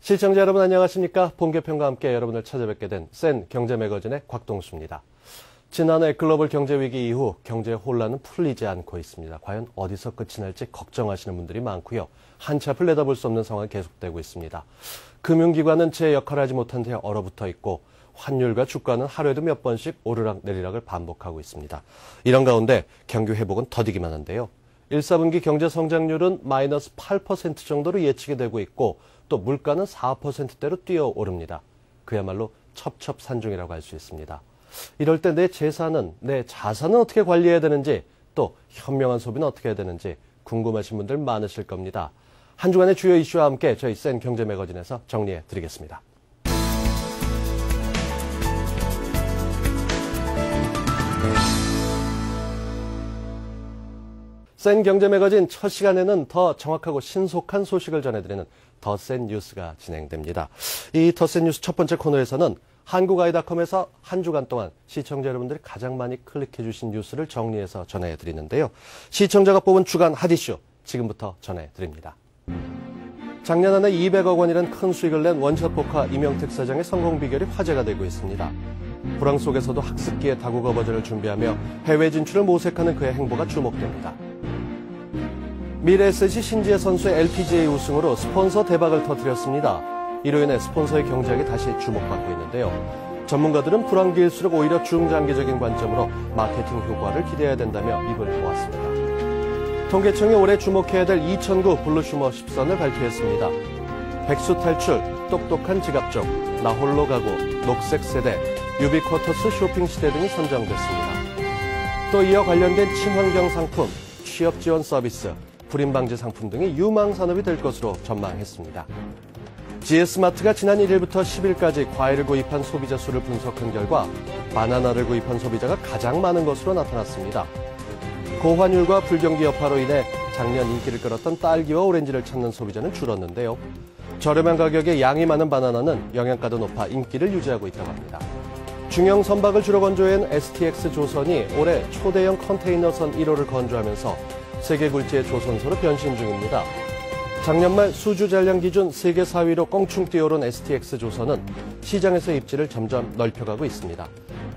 시청자 여러분 안녕하십니까? 본개편과 함께 여러분을 찾아뵙게 된 센 경제 매거진의 곽동수입니다. 지난해 글로벌 경제 위기 이후 경제 혼란은 풀리지 않고 있습니다. 과연 어디서 끝이 날지 걱정하시는 분들이 많고요. 한치 앞을 내다볼 수 없는 상황이 계속되고 있습니다. 금융기관은 제 역할을 하지 못한 채 얼어붙어 있고 환율과 주가는 하루에도 몇 번씩 오르락 내리락을 반복하고 있습니다. 이런 가운데 경기 회복은 더디기만 한데요. 1, 4분기 경제 성장률은 마이너스 8% 정도로 예측이 되고 있고 또 물가는 4%대로 뛰어오릅니다. 그야말로 첩첩산중이라고 할 수 있습니다. 이럴 때 내 재산은, 내 자산은 어떻게 관리해야 되는지 또 현명한 소비는 어떻게 해야 되는지 궁금하신 분들 많으실 겁니다. 한 주간의 주요 이슈와 함께 저희 센 경제 매거진에서 정리해 드리겠습니다. 센 경제 매거진 첫 시간에는 더 정확하고 신속한 소식을 전해드리는 더 센 뉴스가 진행됩니다. 이 더 센 뉴스 첫 번째 코너에서는 한국아이닷컴에서 한 주간 동안 시청자 여러분들이 가장 많이 클릭해주신 뉴스를 정리해서 전해드리는데요. 시청자가 뽑은 주간 핫 이슈 지금부터 전해드립니다. 작년 한 해 200억 원이라는 큰 수익을 낸 원샷 포커 이명택 사장의 성공 비결이 화제가 되고 있습니다. 불황 속에서도 학습기에 다국어 버전을 준비하며 해외 진출을 모색하는 그의 행보가 주목됩니다. 미래 SC 신지혜 선수의 LPGA 우승으로 스폰서 대박을 터뜨렸습니다. 이로 인해 스폰서의 경쟁이 다시 주목받고 있는데요. 전문가들은 불황기일수록 오히려 중장기적인 관점으로 마케팅 효과를 기대해야 된다며 입을 모았습니다. 통계청이 올해 주목해야 될 2009 블루슈머 10선을 발표했습니다. 백수 탈출, 똑똑한 지갑족, 나 홀로 가고, 녹색 세대, 유비쿼터스 쇼핑 시대 등이 선정됐습니다. 또 이어 관련된 친환경 상품, 취업 지원 서비스, 불임 방지 상품 등이 유망 산업이 될 것으로 전망했습니다. GS마트가 지난 1일부터 10일까지 과일을 구입한 소비자 수를 분석한 결과 바나나를 구입한 소비자가 가장 많은 것으로 나타났습니다. 고환율과 불경기 여파로 인해 작년 인기를 끌었던 딸기와 오렌지를 찾는 소비자는 줄었는데요. 저렴한 가격에 양이 많은 바나나는 영양가도 높아 인기를 유지하고 있다고 합니다. 중형 선박을 주로 건조한 STX 조선이 올해 초대형 컨테이너선 1호를 건조하면서 세계 굴지의 조선소로 변신 중입니다. 작년 말 수주 잔량 기준 세계 4위로 껑충 뛰어오른 STX 조선은 시장에서 입지를 점점 넓혀가고 있습니다.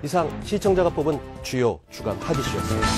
이상 시청자가 뽑은 주요 주간 핫 이슈였습니다.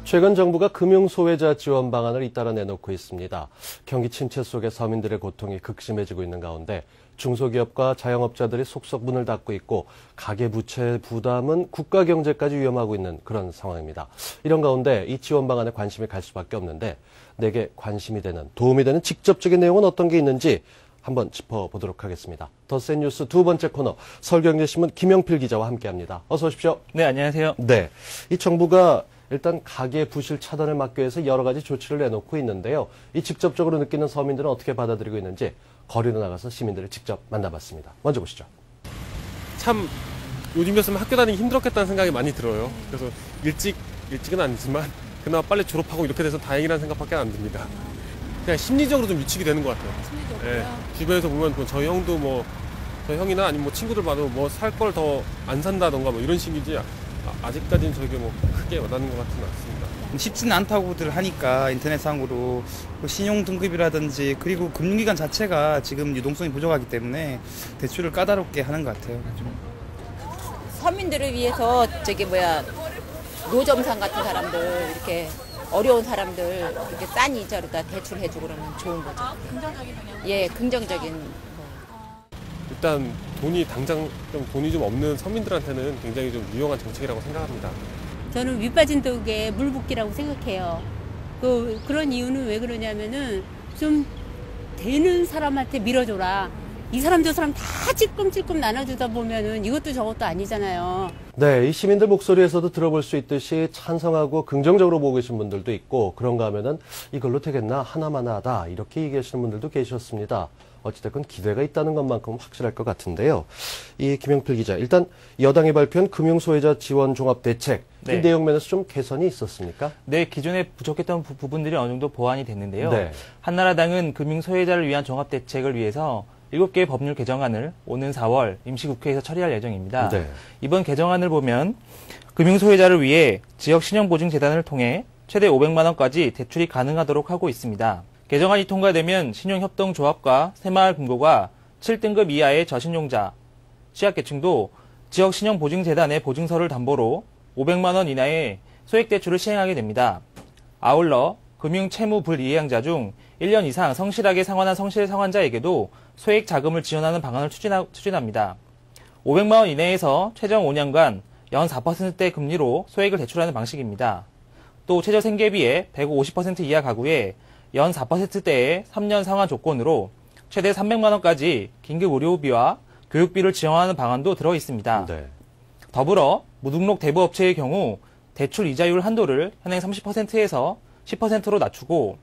최근 정부가 금융소외자 지원 방안을 잇따라 내놓고 있습니다. 경기 침체 속에 서민들의 고통이 극심해지고 있는 가운데 중소기업과 자영업자들이 속속 문을 닫고 있고 가계부채 부담은 국가 경제까지 위험하고 있는 그런 상황입니다. 이런 가운데 이 지원 방안에 관심이 갈 수밖에 없는데 내게 관심이 되는, 도움이 되는 직접적인 내용은 어떤 게 있는지 한번 짚어보도록 하겠습니다. 더 센 뉴스 두 번째 코너 서울경제신문 김영필 기자와 함께합니다. 어서 오십시오. 네, 안녕하세요. 네, 이 정부가 일단 가계 부실 차단을 막기 위해서 여러 가지 조치를 내놓고 있는데요. 이 직접적으로 느끼는 서민들은 어떻게 받아들이고 있는지 거리로 나가서 시민들을 직접 만나봤습니다. 먼저 보시죠. 참 요즘이었으면 학교 다니기 힘들었겠다는 생각이 많이 들어요. 그래서 일찍은 아니지만 그나마 빨리 졸업하고 이렇게 돼서 다행이라는 생각밖에 안 듭니다. 그냥 심리적으로 좀 위축이 되는 것 같아요. 심리적으로요? 네, 주변에서 보면 저희 형도 저희 형이나 아니면 친구들 봐도 살 걸 더 안 산다던가 이런 식이지 아직까지는 저게 크게 와닿는 것 같지는 않습니다. 쉽지는 않다고들 하니까 인터넷상으로 신용 등급이라든지 그리고 금융기관 자체가 지금 유동성이 부족하기 때문에 대출을 까다롭게 하는 것 같아요. 서민들을 위해서 노점상 같은 사람들 이렇게 어려운 사람들 이렇게 싼 이자로다 대출해주고 그러면 좋은 거죠. 긍정적인 방향. 예, 긍정적인. 일단 돈이 좀 없는 서민들한테는 굉장히 좀 유용한 정책이라고 생각합니다. 저는 윗빠진 독에 물 붓기라고 생각해요. 그런 이유는 왜 그러냐면은 좀 되는 사람한테 밀어줘라. 이 사람 저 사람 다 찔끔찔끔 나눠주다 보면은 이것도 저것도 아니잖아요. 네, 이 시민들 목소리에서도 들어볼 수 있듯이 찬성하고 긍정적으로 보고 계신 분들도 있고 그런가 하면은 이걸로 되겠나 하나마나하다 이렇게 얘기하시는 분들도 계셨습니다. 어찌됐건 기대가 있다는 것만큼 확실할 것 같은데요. 이 김영필 기자, 일단 여당이 발표한 금융소외자 지원 종합대책 이 내용 면에서 좀 개선이 있었습니까? 네, 기존에 부족했던 부분들이 어느 정도 보완이 됐는데요. 네. 한나라당은 금융소외자를 위한 종합대책을 위해서 7개의 법률 개정안을 오는 4월 임시국회에서 처리할 예정입니다. 네. 이번 개정안을 보면 금융소외자를 위해 지역신용보증재단을 통해 최대 500만 원까지 대출이 가능하도록 하고 있습니다. 개정안이 통과되면 신용협동조합과 새마을금고가 7등급 이하의 저신용자, 취약계층도 지역신용보증재단의 보증서를 담보로 500만 원 이하의 소액대출을 시행하게 됩니다. 아울러 금융채무불이행자 중 1년 이상 성실하게 상환한 성실상환자에게도 소액 자금을 지원하는 방안을 추진합니다. 500만 원 이내에서 최종 5년간 연 4%대 금리로 소액을 대출하는 방식입니다. 또 최저 생계비의 150% 이하 가구에 연 4%대의 3년 상환 조건으로 최대 300만 원까지 긴급 의료비와 교육비를 지원하는 방안도 들어 있습니다. 네. 더불어 무등록 대부업체의 경우 대출 이자율 한도를 현행 30%에서 10%로 낮추고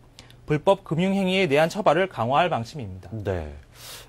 불법 금융행위에 대한 처벌을 강화할 방침입니다. 네.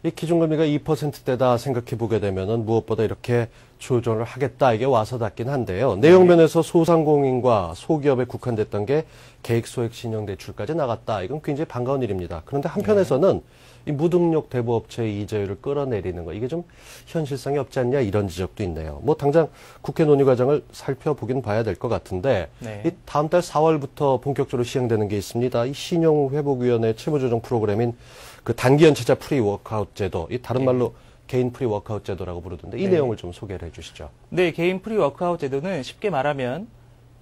이 기준금리가 2%대다 생각해 보게 되면은 무엇보다 이렇게 조정을 하겠다 이게 와서 닿긴 한데요. 내용 면에서 소상공인과 소기업에 국한됐던 게 계획소액 신용대출까지 나갔다. 이건 굉장히 반가운 일입니다. 그런데 한편에서는 이 무등록 대부업체의 이자율을 끌어내리는 거 이게 좀 현실성이 없지 않냐 이런 지적도 있네요. 뭐 당장 국회 논의 과정을 살펴보긴 봐야 될 것 같은데 네. 이 다음 달 4월부터 본격적으로 시행되는 게 있습니다. 이 신용회복위원회 채무조정 프로그램인 그 단기연체자 프리워크아웃 제도, 이 다른 말로 개인 프리워크아웃 제도라고 부르던데 이 내용을 좀 소개를 해주시죠. 네, 개인 프리워크아웃 제도는 쉽게 말하면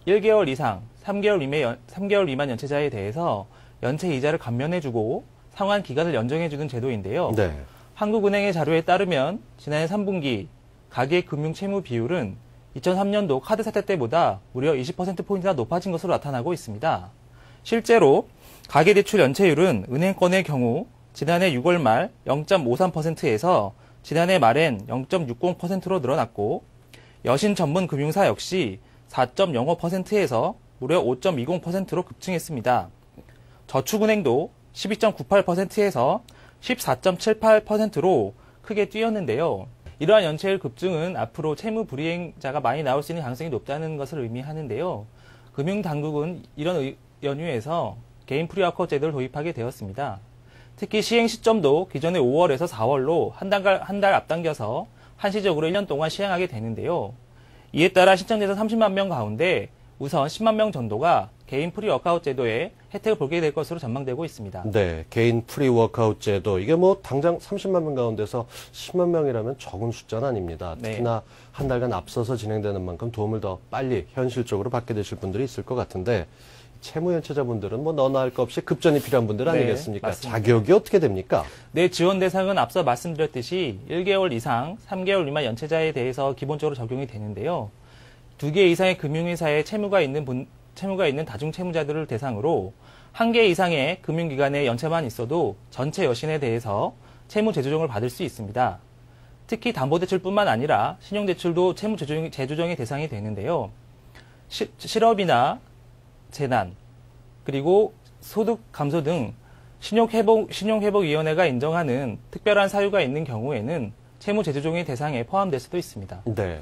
1개월 이상, 3개월 미만 연체자에 대해서 연체 이자를 감면해주고 상환 기간을 연장해주는 제도인데요. 네. 한국은행의 자료에 따르면 지난해 3분기 가계 금융 채무 비율은 2003년도 카드 사태 때보다 무려 20%포인트나 높아진 것으로 나타나고 있습니다. 실제로 가계대출 연체율은 은행권의 경우 지난해 6월 말 0.53%에서 지난해 말엔 0.60%로 늘어났고 여신 전문 금융사 역시 4.05%에서 무려 5.20%로 급증했습니다. 저축은행도 12.98%에서 14.78%로 크게 뛰었는데요. 이러한 연체율 급증은 앞으로 채무 불이행자가 많이 나올 수 있는 가능성이 높다는 것을 의미하는데요. 금융당국은 이런 연유에서 개인 프리워크아웃 제도를 도입하게 되었습니다. 특히 시행 시점도 기존의 5월에서 4월로 한 달 앞당겨서 한시적으로 1년 동안 시행하게 되는데요. 이에 따라 신청자자 30만 명 가운데 우선 10만 명 정도가 개인 프리워크아웃 제도의 혜택을 보게 될 것으로 전망되고 있습니다. 네, 개인 프리워크아웃 제도 이게 뭐 당장 30만 명 가운데서 10만 명이라면 적은 숫자는 아닙니다. 네. 특히나 한 달간 앞서서 진행되는 만큼 도움을 더 빨리 현실적으로 받게 되실 분들이 있을 것 같은데 채무연체자분들은 뭐 너나 할 것 없이 급전이 필요한 분들 네, 아니겠습니까? 맞습니다. 자격이 어떻게 됩니까? 네, 지원 대상은 앞서 말씀드렸듯이 1개월 이상, 3개월 미만 연체자에 대해서 기본적으로 적용이 되는데요. 2개 이상의 금융회사에 채무가 있는 다중채무자들을 대상으로 1개 이상의 금융기관에 연체만 있어도 전체 여신에 대해서 채무 재조정을 받을 수 있습니다. 특히 담보대출뿐만 아니라 신용대출도 채무 재조정의 대상이 되는데요. 실업이나 재난, 그리고 소득 감소 등 신용회복위원회가 인정하는 특별한 사유가 있는 경우에는 채무 재조정의 대상에 포함될 수도 있습니다. 네.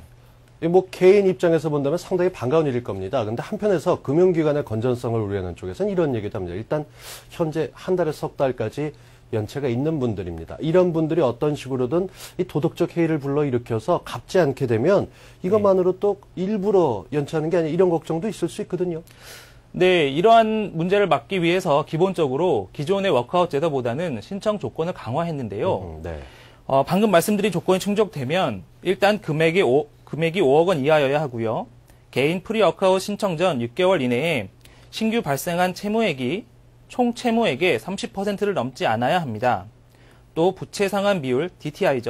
뭐 개인 입장에서 본다면 상당히 반가운 일일 겁니다. 근데 한편에서 금융기관의 건전성을 우려하는 쪽에서는 이런 얘기도 합니다. 일단 현재 한 달에서 석 달까지 연체가 있는 분들입니다. 이런 분들이 어떤 식으로든 이 도덕적 해이를 불러일으켜서 갚지 않게 되면 이것만으로 또 일부러 연체하는 게 아니라 이런 걱정도 있을 수 있거든요. 네, 이러한 문제를 막기 위해서 기본적으로 기존의 워크아웃 제도보다는 신청 조건을 강화했는데요. 네. 방금 말씀드린 조건이 충족되면 일단 금액이 5억 원 이하여야 하고요. 개인 프리워크아웃 신청 전 6개월 이내에 신규 발생한 채무액이 총 채무액의 30%를 넘지 않아야 합니다. 또 부채 상환 비율 DTI는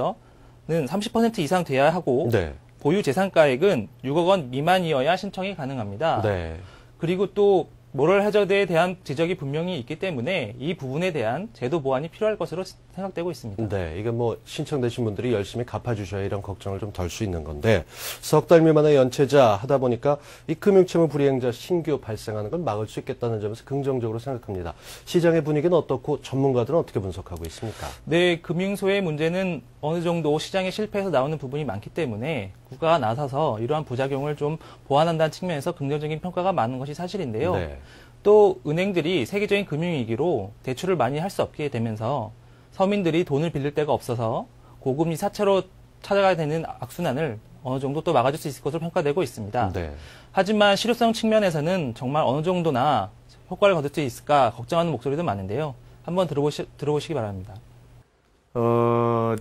30% 이상 돼야 하고 네. 보유 재산가액은 6억 원 미만이어야 신청이 가능합니다. 네. 그리고 또 모럴 해저드에 대한 지적이 분명히 있기 때문에 이 부분에 대한 제도 보완이 필요할 것으로 생각되고 있습니다. 네, 이게 뭐 신청되신 분들이 열심히 갚아주셔야 이런 걱정을 좀 덜 수 있는 건데 석 달 미만의 연체자 하다 보니까 이 금융채무 불이행자 신규 발생하는 걸 막을 수 있겠다는 점에서 긍정적으로 생각합니다. 시장의 분위기는 어떻고 전문가들은 어떻게 분석하고 있습니까? 네, 금융소의 문제는 어느 정도 시장에 실패해서 나오는 부분이 많기 때문에 국가가 나서서 이러한 부작용을 좀 보완한다는 측면에서 긍정적인 평가가 많은 것이 사실인데요. 네. 또 은행들이 세계적인 금융위기로 대출을 많이 할 수 없게 되면서 서민들이 돈을 빌릴 데가 없어서 고금리 사채로 찾아가야 되는 악순환을 어느 정도 또 막아줄 수 있을 것으로 평가되고 있습니다. 네. 하지만 실효성 측면에서는 정말 어느 정도나 효과를 거둘 수 있을까 걱정하는 목소리도 많은데요. 한번 들어보시기 바랍니다.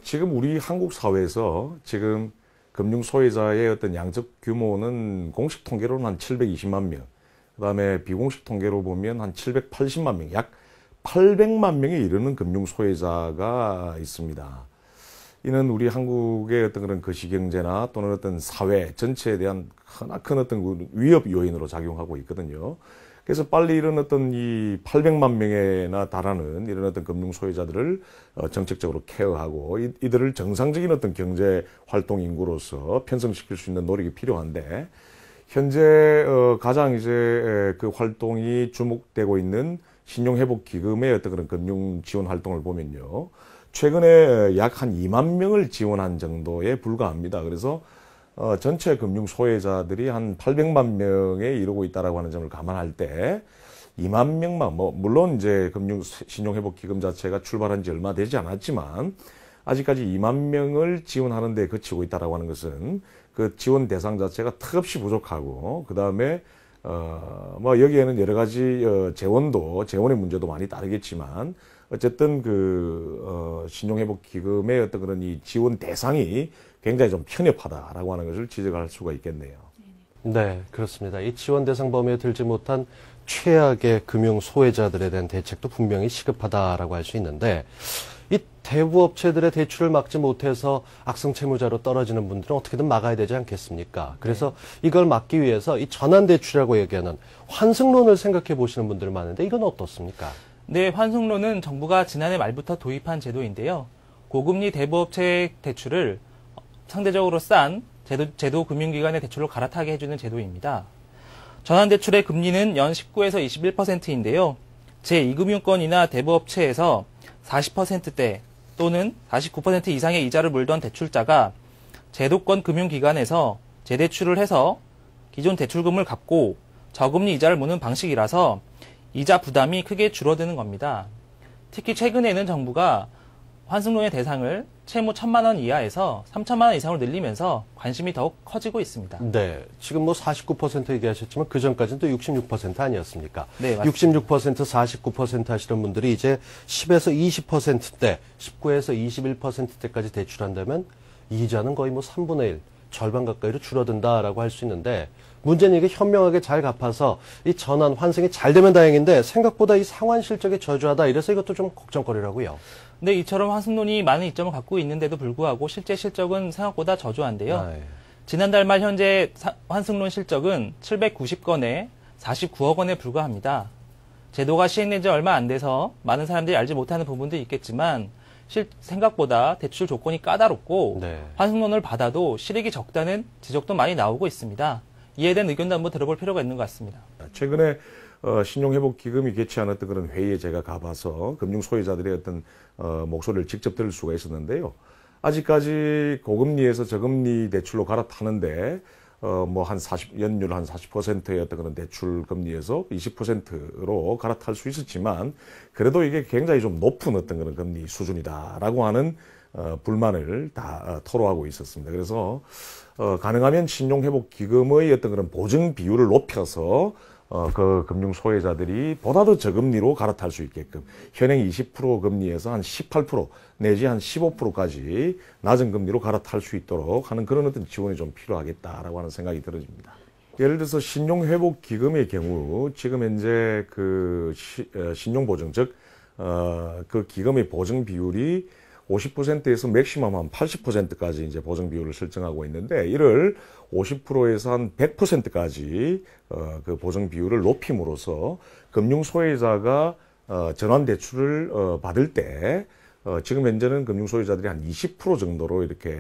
지금 우리 한국 사회에서 지금 금융 소외자의 어떤 양적 규모는 공식 통계로는 한 720만 명, 그 다음에 비공식 통계로 보면 한 780만 명, 약 800만 명에 이르는 금융 소외자가 있습니다. 이는 우리 한국의 어떤 그런 거시경제나 또는 어떤 사회 전체에 대한 큰 어떤 위협 요인으로 작용하고 있거든요. 그래서 빨리 이런 어떤 이 800만 명에나 달하는 이런 어떤 금융 소외자들을 정책적으로 케어하고 이들을 정상적인 어떤 경제 활동 인구로서 편성시킬 수 있는 노력이 필요한데, 현재 가장 이제 그 활동이 주목되고 있는 신용회복기금의 어떤 그런 금융 지원 활동을 보면요, 최근에 약 한 2만 명을 지원한 정도에 불과합니다. 그래서 전체 금융 소외자들이 한 800만 명에 이르고 있다라고 하는 점을 감안할 때 2만 명만, 물론 이제 금융 신용회복기금 자체가 출발한 지 얼마 되지 않았지만 아직까지 2만 명을 지원하는 데 그치고 있다라고 하는 것은 그 지원 대상 자체가 턱없이 부족하고, 그 다음에 여기에는 여러 가지 재원의 문제도 많이 따르겠지만 어쨌든 신용회복기금의 어떤 그런 이 지원 대상이 굉장히 좀 편협하다라고 하는 것을 지적할 수가 있겠네요. 네, 그렇습니다. 이 지원 대상 범위에 들지 못한 최악의 금융 소외자들에 대한 대책도 분명히 시급하다라고 할 수 있는데, 이 대부업체들의 대출을 막지 못해서 악성 채무자로 떨어지는 분들은 어떻게든 막아야 되지 않겠습니까? 그래서 이걸 막기 위해서 이 전환대출이라고 얘기하는 환승론을 생각해 보시는 분들 많은데, 이건 어떻습니까? 네, 환승론은 정부가 지난해 말부터 도입한 제도인데요. 고금리 대부업체 대출을 상대적으로 싼 제도 금융기관의 대출로 갈아타게 해주는 제도입니다. 전환대출의 금리는 연 19에서 21%인데요. 제2금융권이나 대부업체에서 40%대 또는 49% 이상의 이자를 물던 대출자가 제도권 금융기관에서 재대출을 해서 기존 대출금을 갚고 저금리 이자를 무는 방식이라서 이자 부담이 크게 줄어드는 겁니다. 특히 최근에는 정부가 환승론의 대상을 채무 1,000만 원 이하에서 3,000만 원 이상으로 늘리면서 관심이 더욱 커지고 있습니다. 네, 지금 49% 얘기하셨지만 그 전까지는 또 66% 아니었습니까? 네, 맞습니다. 66%, 49% 하시는 분들이 이제 10에서 20%대, 19에서 21%대까지 대출한다면 이자는 거의 3분의 1, 절반 가까이로 줄어든다라고 할 수 있는데, 문제는 이게 현명하게 잘 갚아서 이 전환 환승이 잘 되면 다행인데 생각보다 이 상환 실적이 저조하다, 이래서 이것도 좀 걱정거리라고요. 네, 이처럼 환승론이 많은 이점을 갖고 있는데도 불구하고 실제 실적은 생각보다 저조한데요. 네. 지난달 말 현재 환승론 실적은 790건에 49억 원에 불과합니다. 제도가 시행된 지 얼마 안 돼서 많은 사람들이 알지 못하는 부분도 있겠지만 생각보다 대출 조건이 까다롭고 네. 환승론을 받아도 실익이 적다는 지적도 많이 나오고 있습니다. 이에 대한 의견도 한번 들어볼 필요가 있는 것 같습니다. 최근에 신용회복기금이 개최한 어떤 그런 회의에 제가 가봐서 금융 소외자들의 어떤 목소리를 직접 들을 수가 있었는데요. 아직까지 고금리에서 저금리 대출로 갈아타는데 연율 한 40%의 어떤 그런 대출 금리에서 20%로 갈아탈 수 있었지만, 그래도 이게 굉장히 좀 높은 어떤 그런 금리 수준이다라고 하는 불만을 다 토로하고 있었습니다. 그래서 가능하면 신용회복기금의 어떤 그런 보증 비율을 높여서 그 금융 소외자들이 보다 더 저금리로 갈아탈 수 있게끔 현행 20% 금리에서 한 18% 내지 한 15%까지 낮은 금리로 갈아탈 수 있도록 하는 그런 어떤 지원이 좀 필요하겠다라고 하는 생각이 들어집니다. 예를 들어서 신용회복기금의 경우 지금 현재 그 신용보증, 즉 그 기금의 보증 비율이 50%에서 맥시멈 한 80%까지 이제 보증 비율을 설정하고 있는데, 이를 50%에서 한 100%까지 그 보증 비율을 높임으로써 금융 소외자가 전환 대출을 받을 때 지금 현재는 금융 소외자들이 한 20% 정도로 이렇게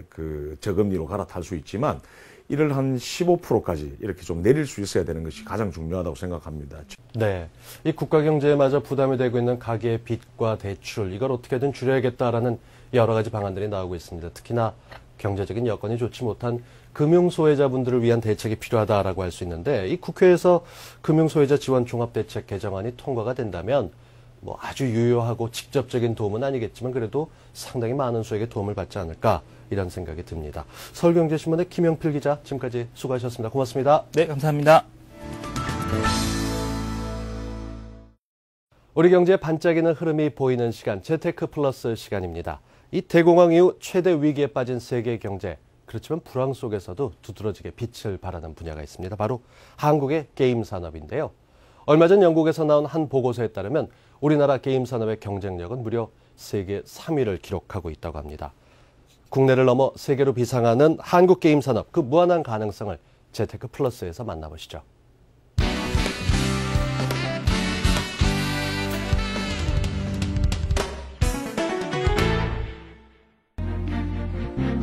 그 저금리로 갈아탈 수 있지만, 이를 한 15%까지 이렇게 좀 내릴 수 있어야 되는 것이 가장 중요하다고 생각합니다. 네, 이 국가 경제에 마저 부담이 되고 있는 가계의 빚과 대출, 이걸 어떻게든 줄여야겠다라는 여러 가지 방안들이 나오고 있습니다. 특히나 경제적인 여건이 좋지 못한 금융소외자분들을 위한 대책이 필요하다라고 할 수 있는데, 이 국회에서 금융소외자 지원 종합대책 개정안이 통과가 된다면 아주 유효하고 직접적인 도움은 아니겠지만 그래도 상당히 많은 수에게 도움을 받지 않을까, 이런 생각이 듭니다. 서울경제신문의 김영필 기자, 지금까지 수고하셨습니다. 고맙습니다. 네, 감사합니다. 우리 경제에 반짝이는 흐름이 보이는 시간, 재테크 플러스 시간입니다. 이 대공황 이후 최대 위기에 빠진 세계 경제, 그렇지만 불황 속에서도 두드러지게 빛을 발하는 분야가 있습니다. 바로 한국의 게임 산업인데요. 얼마 전 영국에서 나온 한 보고서에 따르면 우리나라 게임 산업의 경쟁력은 무려 세계 3위를 기록하고 있다고 합니다. 국내를 넘어 세계로 비상하는 한국 게임 산업, 그 무한한 가능성을 재테크 플러스에서 만나보시죠.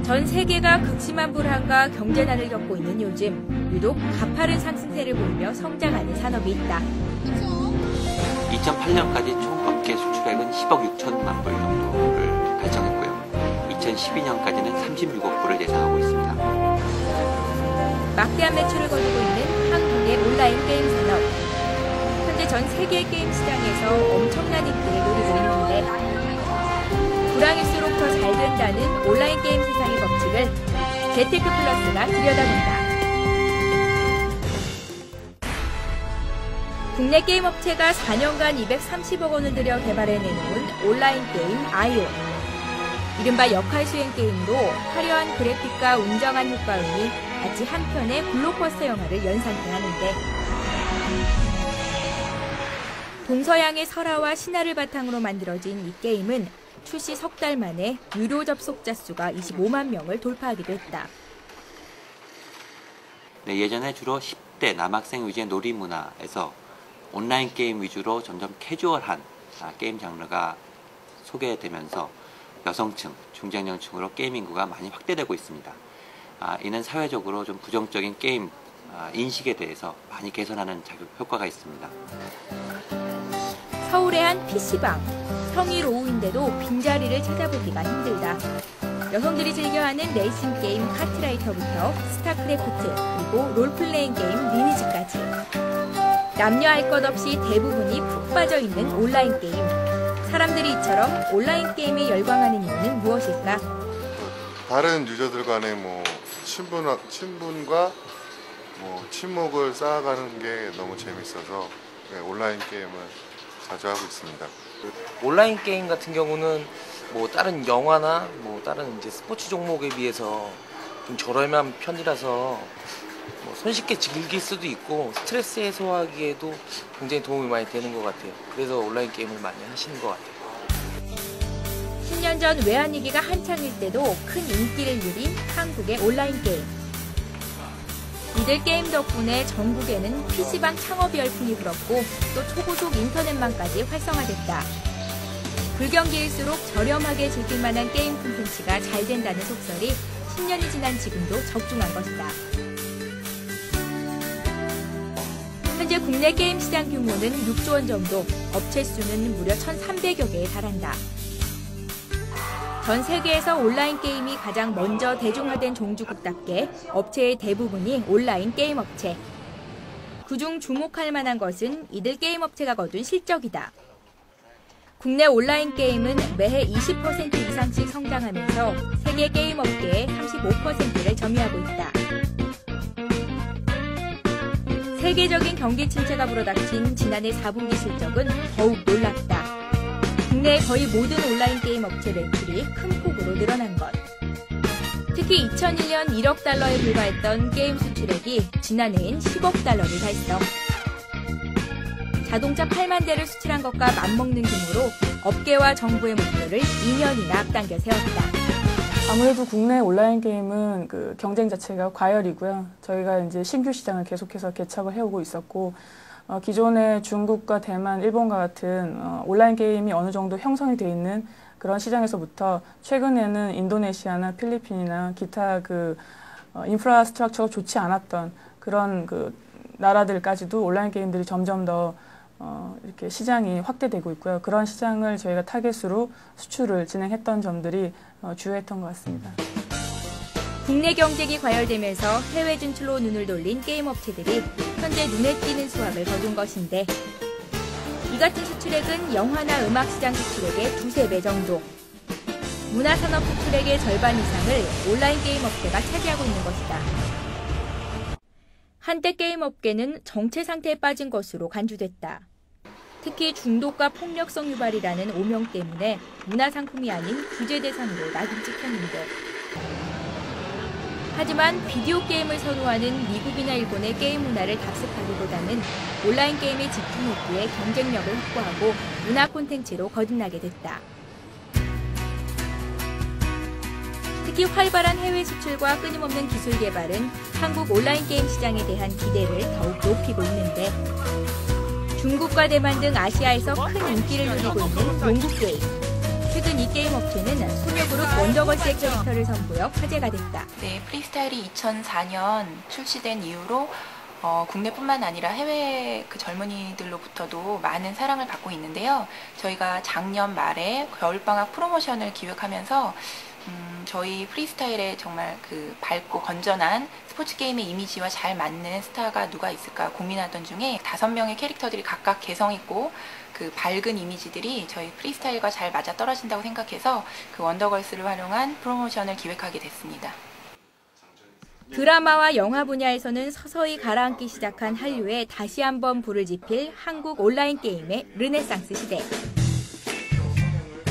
전 세계가 극심한 불황과 경제난을 겪고 있는 요즘 유독 가파른 상승세를 보이며 성장하는 산업이 있다. 2008년까지 총 업계 수출액은 10억 6천만 불 정도를 달성했고요. 2012년까지는 36억 불을 예상하고 있습니다. 막대한 매출을 거두고 있는 한국의 온라인 게임 산업. 현재 전 세계 게임 시장에서 엄청난 인기를 누리고 있는데 불황일수록 더 잘 된다는 온라인 게임 세상의 법칙을 재테크 플러스가 들여다본다. 국내 게임 업체가 4년간 230억 원을 들여 개발해내놓은 온라인 게임 아이온. 이른바 역할 수행 게임으로 화려한 그래픽과 웅장한 효과음이 마치 한 편의 블록버스터 영화를 연상케 하는데 동서양의 설화와 신화를 바탕으로 만들어진 이 게임은 출시 석 달 만에 유료 접속자 수가 25만 명을 돌파하기도 했다. 네, 예전에 주로 10대 남학생 위주의 놀이 문화에서 온라인 게임 위주로 점점 캐주얼한 게임 장르가 소개되면서 여성층, 중장년층으로 게임 인구가 많이 확대되고 있습니다. 이는 사회적으로 좀 부정적인 게임 인식에 대해서 많이 개선하는 효과가 있습니다. 서울의 한 PC방. 평일 오후인데도 빈자리를 찾아보기가 힘들다. 여성들이 즐겨하는 레이싱 게임 카트라이터부터 스타크래프트, 그리고 롤플레잉 게임 리니지까지. 남녀 할 것 없이 대부분이 푹 빠져있는 온라인 게임. 사람들이 이처럼 온라인 게임에 열광하는 이유는 무엇일까? 다른 유저들 간의 친분과 친목을 쌓아가는 게 너무 재밌어서 온라인 게임을 자주 하고 있습니다. 온라인 게임 같은 경우는 다른 영화나 다른 이제 스포츠 종목에 비해서 좀 저렴한 편이라서 손쉽게 즐길 수도 있고 스트레스 해소하기에도 굉장히 도움이 많이 되는 것 같아요. 그래서 온라인 게임을 많이 하시는 것 같아요. 10년 전 외환위기가 한창일 때도 큰 인기를 누린 한국의 온라인 게임. 이들 게임 덕분에 전국에는 PC방 창업 열풍이 불었고 또 초고속 인터넷망까지 활성화됐다. 불경기일수록 저렴하게 즐길 만한 게임 콘텐츠가 잘 된다는 속설이 10년이 지난 지금도 적중한 것이다. 현재 국내 게임 시장 규모는 6조 원 정도, 업체 수는 무려 1,300여 개에 달한다. 전 세계에서 온라인 게임이 가장 먼저 대중화된 종주국답게 업체의 대부분이 온라인 게임 업체. 그중 주목할 만한 것은 이들 게임 업체가 거둔 실적이다. 국내 온라인 게임은 매해 20% 이상씩 성장하면서 세계 게임 업계의 35%를 점유하고 있다. 세계적인 경기 침체가 불어닥친 지난해 4분기 실적은 더욱 놀랍다. 국내의 거의 모든 온라인 게임 업체 매출이 큰 폭으로 늘어난 것. 특히 2001년 1억 달러에 불과했던 게임 수출액이 지난해엔 10억 달러를 달성. 자동차 8만 대를 수출한 것과 맞먹는 규모로 업계와 정부의 목표를 2년이나 앞당겨 세웠다. 아무래도 국내 온라인 게임은 경쟁 자체가 과열이고요. 저희가 이제 신규 시장을 계속해서 개척을 해오고 있었고, 기존의 중국과 대만, 일본과 같은 온라인 게임이 어느 정도 형성이 돼 있는 그런 시장에서부터 최근에는 인도네시아나 필리핀이나 기타 인프라스트럭처가 좋지 않았던 그런 나라들까지도 온라인 게임들이 점점 더 이렇게 시장이 확대되고 있고요. 그런 시장을 저희가 타겟으로 수출을 진행했던 점들이 주요했던 것 같습니다. 국내 경쟁이 과열되면서 해외 진출로 눈을 돌린 게임 업체들이 현재 눈에 띄는 수확을 거둔 것인데 이 같은 수출액은 영화나 음악 시장 수출액의 2~3배 정도. 문화산업 수출액의 절반 이상을 온라인 게임 업계가 차지하고 있는 것이다. 한때 게임 업계는 정체 상태에 빠진 것으로 간주됐다. 특히 중독과 폭력성 유발이라는 오명 때문에 문화상품이 아닌 규제 대상으로 낙인 찍혔는데 하지만 비디오 게임을 선호하는 미국이나 일본의 게임 문화를 답습하기보다는 온라인 게임에 집중했기에 경쟁력을 확보하고 문화 콘텐츠로 거듭나게 됐다. 특히 활발한 해외 수출과 끊임없는 기술 개발은 한국 온라인 게임 시장에 대한 기대를 더욱 높이고 있는데 중국과 대만 등 아시아에서 큰 인기를 누리고 있는 농구 게임. 최근 이 게임 업체는 소녀그룹 원더걸스의 캐릭터를 선보여 화제가 됐다. 네, 프리스타일이 2004년 출시된 이후로 국내뿐만 아니라 해외 그 젊은이들로부터도 많은 사랑을 받고 있는데요. 저희가 작년 말에 겨울방학 프로모션을 기획하면서 저희 프리스타일에 정말 그 밝고 건전한 스포츠 게임의 이미지와 잘 맞는 스타가 누가 있을까 고민하던 중에 5명의 캐릭터들이 각각 개성 있고 그 밝은 이미지들이 저희 프리스타일과 잘 맞아 떨어진다고 생각해서 그 원더걸스를 활용한 프로모션을 기획하게 됐습니다. 드라마와 영화 분야에서는 서서히 가라앉기 시작한 한류에 다시 한번 불을 지필 한국 온라인 게임의 르네상스 시대.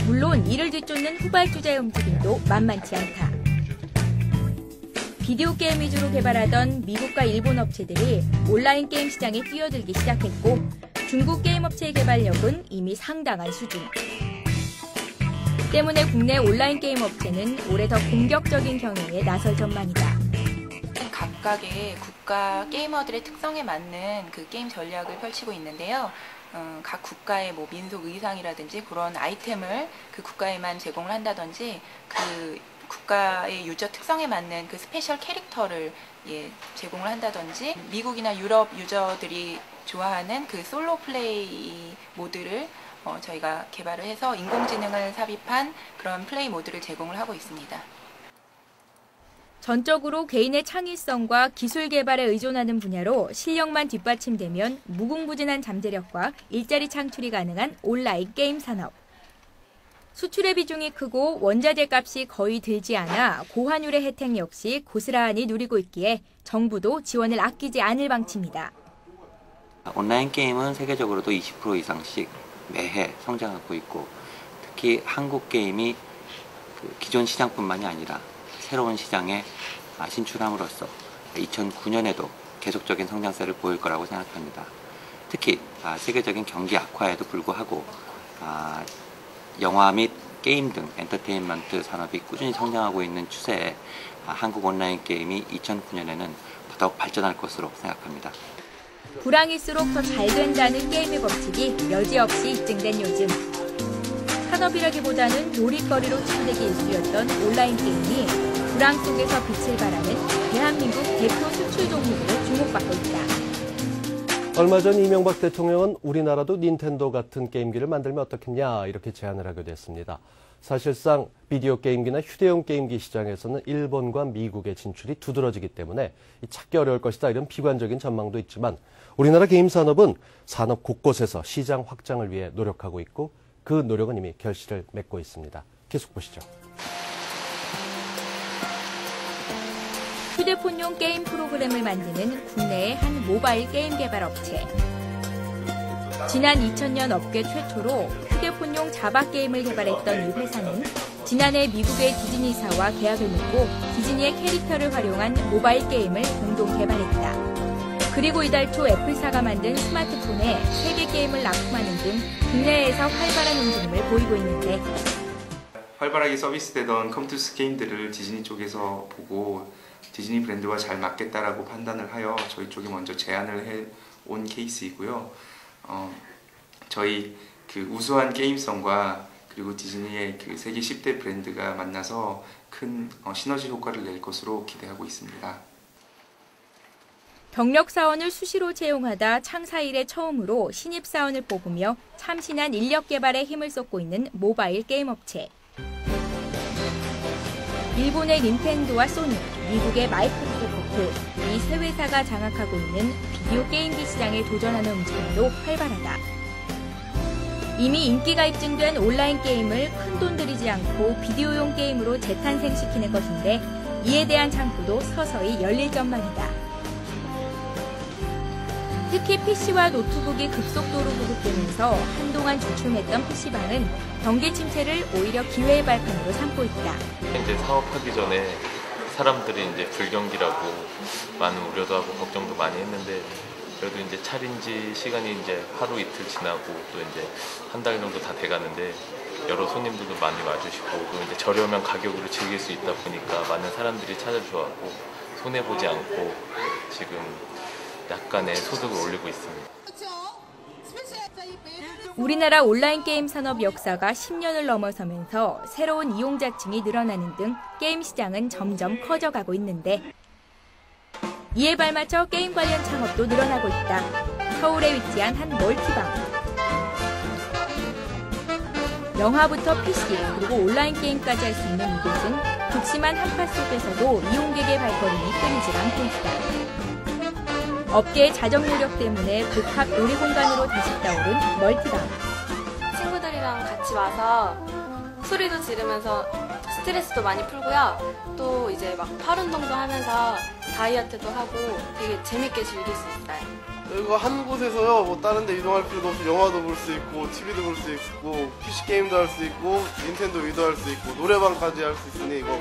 물론 이를 뒤쫓는 후발주자의 움직임도 만만치 않다. 비디오 게임 위주로 개발하던 미국과 일본 업체들이 온라인 게임 시장에 뛰어들기 시작했고 중국 게임 업체의 개발력은 이미 상당한 수준. 때문에 국내 온라인 게임 업체는 올해 더 공격적인 경영에 나설 전망이다. 각각의 국가 게이머들의 특성에 맞는 그 게임 전략을 펼치고 있는데요. 각 국가의 뭐 민속 의상이라든지 그런 아이템을 그 국가에만 제공을 한다든지 그 국가의 유저 특성에 맞는 그 스페셜 캐릭터를 제공을 한다든지 미국이나 유럽 유저들이 좋아하는 그 솔로 플레이 모드를 저희가 개발을 해서 인공지능을 삽입한 그런 플레이 모드를 제공을 하고 있습니다. 전적으로 개인의 창의성과 기술 개발에 의존하는 분야로 실력만 뒷받침되면 무궁무진한 잠재력과 일자리 창출이 가능한 온라인 게임 산업. 수출의 비중이 크고 원자재 값이 거의 들지 않아 고환율의 혜택 역시 고스란히 누리고 있기에 정부도 지원을 아끼지 않을 방침이다. 온라인 게임은 세계적으로도 20% 이상씩 매해 성장하고 있고 특히 한국 게임이 그 기존 시장뿐만이 아니라 새로운 시장에 진출함으로써 2009년에도 계속적인 성장세를 보일 거라고 생각합니다. 특히 세계적인 경기 악화에도 불구하고 영화 및 게임 등 엔터테인먼트 산업이 꾸준히 성장하고 있는 추세에 한국 온라인 게임이 2009년에는 더더욱 발전할 것으로 생각합니다. 불황일수록 더 잘 된다는 게임의 법칙이 여지없이 입증된 요즘. 산업이라기보다는 놀이거리로 침대기 일쑤였던 온라인 게임이 불황 속에서 빛을 발하는 대한민국 대표 수출 종목으로 주목받고 있다. 얼마 전 이명박 대통령은 우리나라도 닌텐도 같은 게임기를 만들면 어떻겠냐 이렇게 제안을 하게 됐습니다. 사실상 비디오 게임기나 휴대용 게임기 시장에서는 일본과 미국의 진출이 두드러지기 때문에 찾기 어려울 것이다 이런 비관적인 전망도 있지만 우리나라 게임 산업은 산업 곳곳에서 시장 확장을 위해 노력하고 있고 그 노력은 이미 결실을 맺고 있습니다. 계속 보시죠. 휴대폰용 게임 프로그램을 만드는 국내의 한 모바일 게임 개발 업체. 지난 2000년 업계 최초로 휴대폰용 자바 게임을 개발했던 이 회사는 지난해 미국의 디즈니사와 계약을 맺고 디즈니의 캐릭터를 활용한 모바일 게임을 공동 개발했다. 그리고 이달 초 애플사가 만든 스마트폰에 세계 게임을 납품하는 등 국내에서 활발한 움직임을 보이고 있는데 활발하게 서비스되던 컴투스 게임들을 디즈니 쪽에서 보고 디즈니 브랜드와 잘 맞겠다라고 판단을 하여 저희 쪽에 먼저 제안을 해온 케이스이고요. 저희 그 우수한 게임성과 그리고 디즈니의 그 세계 10대 브랜드가 만나서 큰 시너지 효과를 낼 것으로 기대하고 있습니다. 경력 사원을 수시로 채용하다 창사 이래 처음으로 신입 사원을 뽑으며 참신한 인력 개발에 힘을 쏟고 있는 모바일 게임 업체. 일본의 닌텐도와 소니, 미국의 마이크로소프트, 이 세 회사가 장악하고 있는 비디오 게임기 시장에 도전하는 움직임도 활발하다. 이미 인기가 입증된 온라인 게임을 큰돈 들이지 않고 비디오용 게임으로 재탄생시키는 것인데 이에 대한 창구도 서서히 열릴 전망이다. 특히 PC와 노트북이 급속도로 보급되면서 한동안 주춤했던 PC방은 경기 침체를 오히려 기회의 발판으로 삼고 있다. 이제 사업하기 전에 사람들이 이제 불경기라고 많은 우려도 하고 걱정도 많이 했는데 그래도 이제 차린 지 시간이 이제 하루 이틀 지나고 또 이제 한 달 정도 다 돼가는데 여러 손님들도 많이 와주시고 또 이제 저렴한 가격으로 즐길 수 있다 보니까 많은 사람들이 찾아주셔서 손해보지 않고 지금 약간의 소득을 올리고 있습니다. 우리나라 온라인 게임 산업 역사가 10년을 넘어서면서 새로운 이용자층이 늘어나는 등 게임 시장은 점점 커져가고 있는데 이에 발맞춰 게임 관련 창업도 늘어나고 있다. 서울에 위치한 한 멀티방. 영화부터 PC 그리고 온라인 게임까지 할 수 있는 이곳은 극심한 한파 속에서도 이용객의 발걸음이 끊이질 않고 있다. 업계의 자정 노력 때문에 복합 놀이공간으로 다시 떠오른 멀티방. 친구들이랑 같이 와서 소리도 지르면서 스트레스도 많이 풀고요. 또 이제 막 팔 운동도 하면서 다이어트도 하고 되게 재밌게 즐길 수 있어요. 이거 한 곳에서요, 뭐 다른 데 이동할 필요도 없이 영화도 볼 수 있고, TV도 볼 수 있고, PC 게임도 할 수 있고, 닌텐도 위도 할 수 있고, 노래방까지 할 수 있으니 이거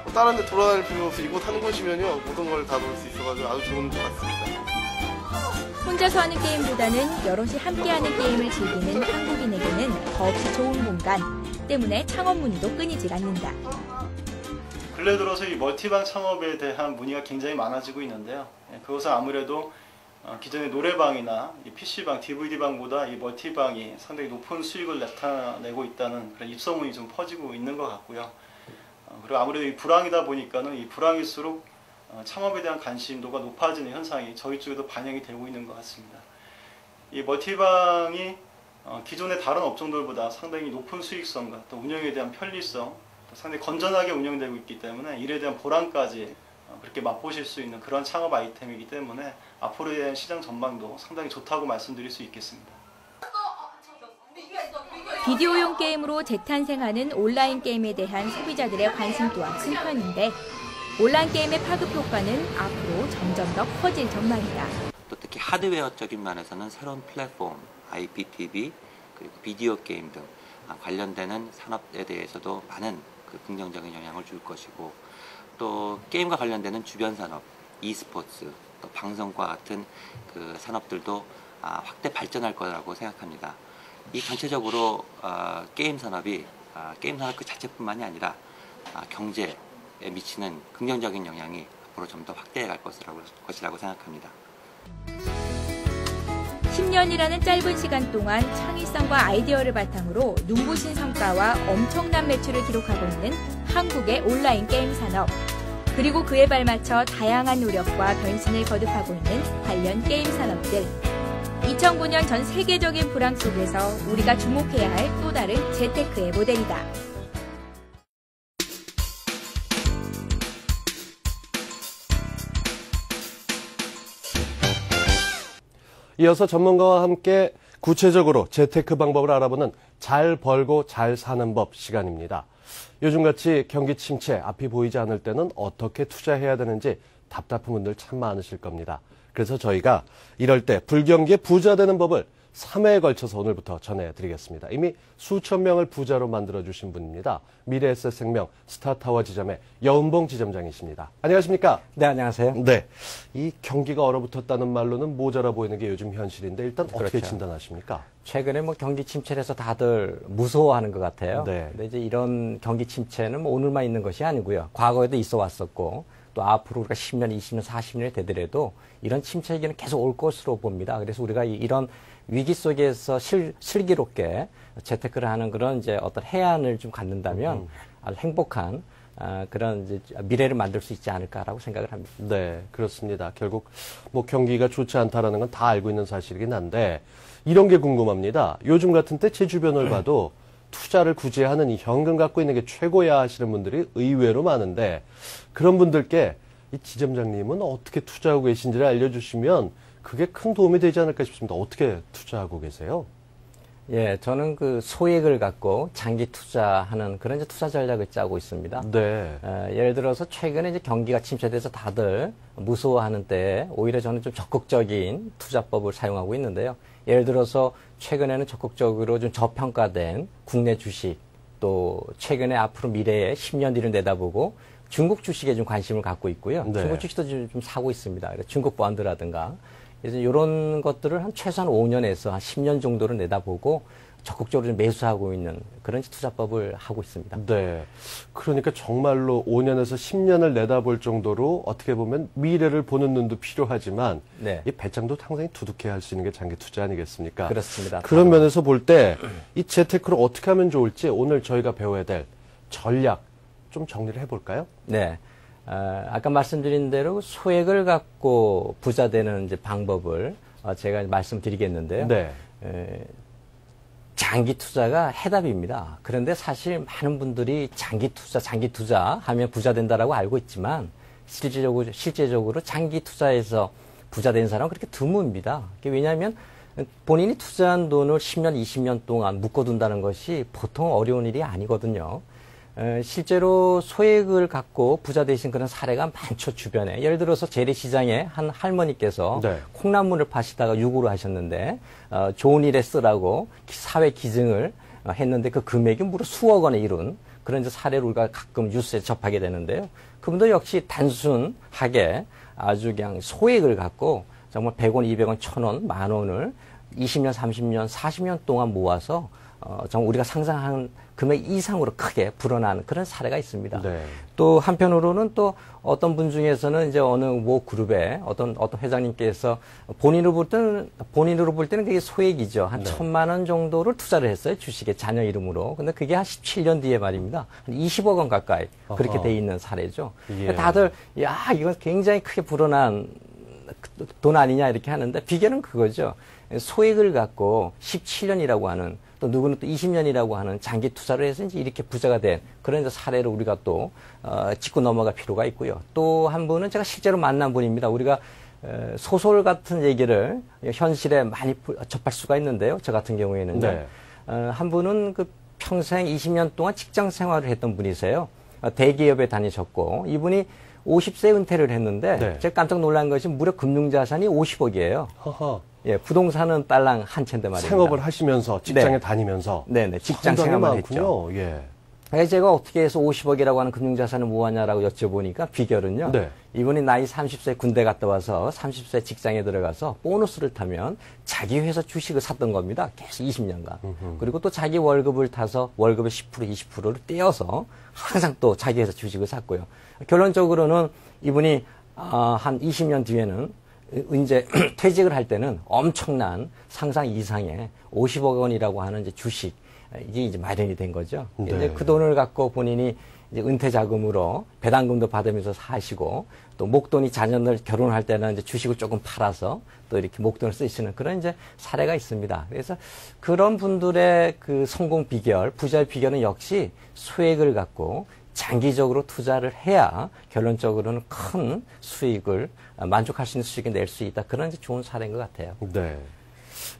뭐 다른 데 돌아다닐 필요 없이 이곳 한 곳이면요, 모든 걸 다 볼 수 있어가지고 아주 좋은 것 같습니다. 혼자서 하는 게임보다는 여럿이 함께하는 게임을 즐기는 한국인에게는 더없이 좋은 공간 때문에 창업 문의도 끊이질 않는다. 근래 들어서 이 멀티방 창업에 대한 문의가 굉장히 많아지고 있는데요. 그것은 아무래도 기존의 노래방이나 PC방, DVD방보다 이 멀티방이 상당히 높은 수익을 나타내고 있다는 그런 입소문이 좀 퍼지고 있는 것 같고요. 그리고 아무래도 이 불황이다 보니까는 이 불황일수록 창업에 대한 관심도가 높아지는 현상이 저희 쪽에도 반영이 되고 있는 것 같습니다. 이 멀티방이 기존의 다른 업종들보다 상당히 높은 수익성과 또 운영에 대한 편리성, 또 상당히 건전하게 운영되고 있기 때문에 이에 대한 보람까지 그렇게 맛보실 수 있는 그런 창업 아이템이기 때문에 앞으로에 대한 시장 전망도 상당히 좋다고 말씀드릴 수 있겠습니다. 비디오용 게임으로 재탄생하는 온라인 게임에 대한 소비자들의 관심 또한 큰 편인데 온라인 게임의 파급 효과는 앞으로 점점 더 커질 전망이다. 또 특히 하드웨어적인 면에서는 새로운 플랫폼, IPTV, 그리고 비디오 게임 등 관련되는 산업에 대해서도 많은 긍정적인 영향을 줄 것이고 또 게임과 관련되는 주변 산업, e스포츠, 또 방송과 같은 그 산업들도 확대 발전할 거라고 생각합니다. 이 전체적으로 게임 산업이 게임 산업 그 자체뿐만이 아니라 경제에 미치는 긍정적인 영향이 앞으로 좀 더 확대해 갈 것이라고 생각합니다. 10년이라는 짧은 시간 동안 창의성과 아이디어를 바탕으로 눈부신 성과와 엄청난 매출을 기록하고 있는 한국의 온라인 게임 산업. 그리고 그에 발맞춰 다양한 노력과 변신을 거듭하고 있는 관련 게임 산업들. 2009년 전 세계적인 불황 속에서 우리가 주목해야 할 또 다른 재테크의 모델이다. 이어서 전문가와 함께 구체적으로 재테크 방법을 알아보는 잘 벌고 잘 사는 법 시간입니다. 요즘같이 경기 침체 앞이 보이지 않을 때는 어떻게 투자해야 되는지 답답한 분들 참 많으실 겁니다. 그래서 저희가 이럴 때 불경기에 부자 되는 법을 3회에 걸쳐서 오늘부터 전해드리겠습니다. 이미 수천 명을 부자로 만들어주신 분입니다. 미래에셋생명 스타타워 지점의 여은봉 지점장이십니다. 안녕하십니까? 네, 안녕하세요. 네, 이 경기가 얼어붙었다는 말로는 모자라 보이는 게 요즘 현실인데 일단 어떻게 그렇죠. 진단하십니까? 최근에 뭐 경기 침체에서 다들 무서워하는 것 같아요. 네. 근데 이제 이런 경기 침체는 뭐 오늘만 있는 것이 아니고요. 과거에도 있어 왔었고 또 앞으로 우리가 10년, 20년, 40년이 되더라도 이런 침체 얘기는 계속 올 것으로 봅니다. 그래서 우리가 이런 위기 속에서 슬기롭게 재테크를 하는 그런 이제 어떤 해안을 좀 갖는다면 아주 행복한 그런 이제 미래를 만들 수 있지 않을까라고 생각을 합니다. 네, 그렇습니다. 결국 뭐 경기가 좋지 않다라는 건 다 알고 있는 사실이긴 한데 이런 게 궁금합니다. 요즘 같은 때 제 주변을 봐도 투자를 굳이 하는 이 현금 갖고 있는 게 최고야 하시는 분들이 의외로 많은데 그런 분들께 이 지점장님은 어떻게 투자하고 계신지를 알려주시면 그게 큰 도움이 되지 않을까 싶습니다. 어떻게 투자하고 계세요? 예, 저는 그 소액을 갖고 장기 투자하는 그런 이제 투자 전략을 짜고 있습니다. 네. 예를 들어서 최근에 이제 경기가 침체돼서 다들 무서워하는 때 오히려 저는 좀 적극적인 투자법을 사용하고 있는데요. 예를 들어서 최근에는 적극적으로 좀 저평가된 국내 주식, 또 최근에 앞으로 미래에 10년 뒤를 내다보고 중국 주식에 좀 관심을 갖고 있고요. 네. 중국 주식도 좀 사고 있습니다. 그래서 중국 본드라든가. 그래서 이런 것들을 한 최소한 5년에서 한 10년 정도를 내다보고 적극적으로 좀 매수하고 있는 그런 투자법을 하고 있습니다. 네. 그러니까 정말로 5년에서 10년을 내다볼 정도로 어떻게 보면 미래를 보는 눈도 필요하지만 네. 이 배짱도 상당히 두둑해 할 수 있는 게 장기 투자 아니겠습니까? 그렇습니다. 그런 면에서 볼 때 이 재테크를 어떻게 하면 좋을지 오늘 저희가 배워야 될 전략 좀 정리를 해볼까요? 네. 아까 말씀드린 대로 소액을 갖고 부자 되는 이제 방법을 제가 말씀드리겠는데요. 네. 장기 투자가 해답입니다. 그런데 사실 많은 분들이 장기 투자 하면 부자 된다라고 알고 있지만 실제적으로 장기 투자에서 부자 된 사람은 그렇게 드뭅니다. 왜냐하면 본인이 투자한 돈을 10년, 20년 동안 묶어둔다는 것이 보통 어려운 일이 아니거든요. 실제로 소액을 갖고 부자 되신 그런 사례가 많죠, 주변에. 예를 들어서 재래시장에 한 할머니께서 네. 콩나물을 파시다가 유고를 하셨는데 좋은 일에 쓰라고 사회 기증을 했는데 그 금액이 무려 수억 원에 이룬 그런 이제 사례를 우리가 가끔 뉴스에 접하게 되는데요. 그분도 역시 단순하게 아주 그냥 소액을 갖고 정말 100원, 200원, 1000원, 만 원을 20년, 30년, 40년 동안 모아서 정말 우리가 상상한 금액 이상으로 크게 불어나는 그런 사례가 있습니다. 네. 또 한편으로는 또 어떤 분 중에서는 이제 어느 모 그룹에 어떤 회장님께서 본인으로 볼 때는 그게 소액이죠. 한 네. 1000만 원 정도를 투자를 했어요. 주식에 자녀 이름으로. 근데 그게 한 17년 뒤에 말입니다. 한 20억 원 가까이 그렇게 어허. 돼 있는 사례죠. 예. 다들 야, 이건 굉장히 크게 불어난 돈 아니냐 이렇게 하는데 비결은 그거죠. 소액을 갖고 17년이라고 하는 또 누구는 또 20년이라고 하는 장기 투자를 해서 이제 이렇게 부자가 된 그런 이제 사례를 우리가 또 짚고 넘어갈 필요가 있고요. 또 한 분은 제가 실제로 만난 분입니다. 우리가 소설 같은 얘기를 현실에 많이 접할 수가 있는데요. 저 같은 경우에는요. 네. 한 분은 그 평생 20년 동안 직장 생활을 했던 분이세요. 대기업에 다니셨고 이분이 50세 은퇴를 했는데 네. 제가 깜짝 놀란 것이 무려 금융자산이 50억이에요. 허허. 예, 부동산은 딸랑 한 채인데 말입니다. 생업을 하시면서 직장에 네. 다니면서 네네, 직장 상당히 생활만 많군요. 했죠. 예. 그래서 제가 어떻게 해서 50억이라고 하는 금융자산을 모았냐라고 여쭤보니까 비결은요. 네. 이분이 나이 30세 군대 갔다 와서 30세 직장에 들어가서 보너스를 타면 자기 회사 주식을 샀던 겁니다. 계속 20년간. 그리고 또 자기 월급을 타서 월급의 10%, 20%를 떼어서 항상 또 자기 회사 주식을 샀고요. 결론적으로는 이분이 한 20년 뒤에는 이제 퇴직을 할 때는 엄청난 상상 이상의 50억 원이라고 하는 이제 주식 이게 이제 마련이 된 거죠. 네. 이제 그 돈을 갖고 본인이 이제 은퇴 자금으로 배당금도 받으면서 사시고 또 목돈이 자녀들 결혼할 때는 이제 주식을 조금 팔아서 또 이렇게 목돈을 쓰시는 그런 이제 사례가 있습니다. 그래서 그런 분들의 그 성공 비결, 부자의 비결은 역시 소액을 갖고 장기적으로 투자를 해야 결론적으로는 큰 수익을 만족할 수 있는 수익을 낼 수 있다. 그런 이제 좋은 사례인 것 같아요. 네.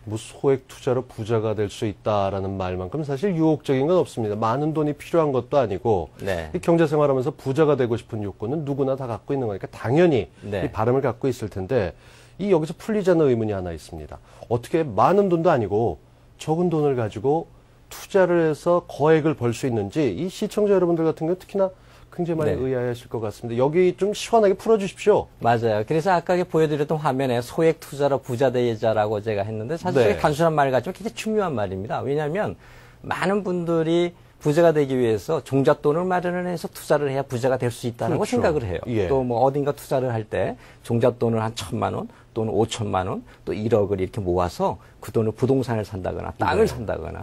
뭐 소액 투자로 부자가 될 수 있다라는 말만큼 사실 유혹적인 건 없습니다. 많은 돈이 필요한 것도 아니고 네. 이 경제 생활하면서 부자가 되고 싶은 욕구는 누구나 다 갖고 있는 거니까 당연히 네. 이 바람을 갖고 있을 텐데 이 여기서 풀리지 않는 의문이 하나 있습니다. 어떻게 많은 돈도 아니고 적은 돈을 가지고 투자를 해서 거액을 벌 수 있는지 이 시청자 여러분들 같은 경우 특히나 굉장히 많이 네. 의아해하실 것 같습니다. 여기 좀 시원하게 풀어주십시오. 맞아요. 그래서 아까 보여드렸던 화면에 소액 투자로 부자 되자라고 제가 했는데 사실 네. 되게 단순한 말 같지만 굉장히 중요한 말입니다. 왜냐하면 많은 분들이 부자가 되기 위해서 종잣돈을 마련을 해서 투자를 해야 부자가 될 수 있다라고 그렇죠. 생각을 해요. 예. 또 뭐 어딘가 투자를 할 때 종잣돈을 한 1000만 원 또는 5천만 원 또 1억을 이렇게 모아서 그 돈을 부동산을 산다거나 땅을 네. 산다거나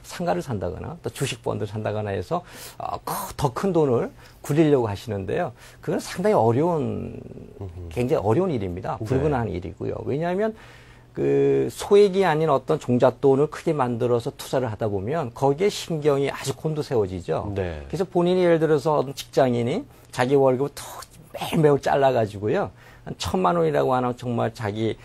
상가를 산다거나 또 주식본을 산다거나 해서 더 큰 돈을 굴리려고 하시는데요. 그건 상당히 굉장히 어려운 일입니다. 불가능한 일이고요. 왜냐하면 그 소액이 아닌 어떤 종잣돈을 크게 만들어서 투자를 하다 보면 거기에 신경이 아주 곤두세워지죠. 네. 그래서 본인이 예를 들어서 어떤 직장인이 자기 월급을 매일매일 잘라가지고요. 한 1,000만 원이라고 하면 정말 자기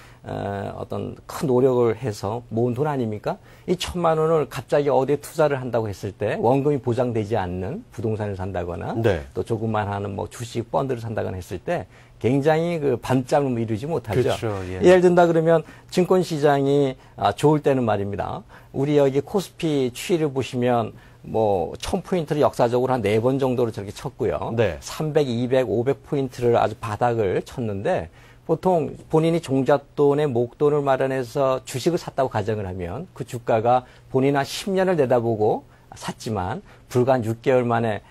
어떤 큰 노력을 해서 모은 돈 아닙니까? 이 1,000만 원을 갑자기 어디에 투자를 한다고 했을 때 원금이 보장되지 않는 부동산을 산다거나 네. 또 조금만 하는 뭐 주식 펀드를 산다거나 했을 때 굉장히 그 반짬을 이루지 못하죠. 그렇죠. 예. 예를 든다 그러면 증권 시장이 좋을 때는 말입니다. 우리 여기 코스피 추이를 보시면 뭐 1000포인트를 역사적으로 한 4번 정도로 저렇게 쳤고요. 네. 300, 200, 500포인트를 아주 바닥을 쳤는데 보통 본인이 종잣돈에 목돈을 마련해서 주식을 샀다고 가정을 하면 그 주가가 본인 한 10년을 내다보고 샀지만 불과 한 6개월 만에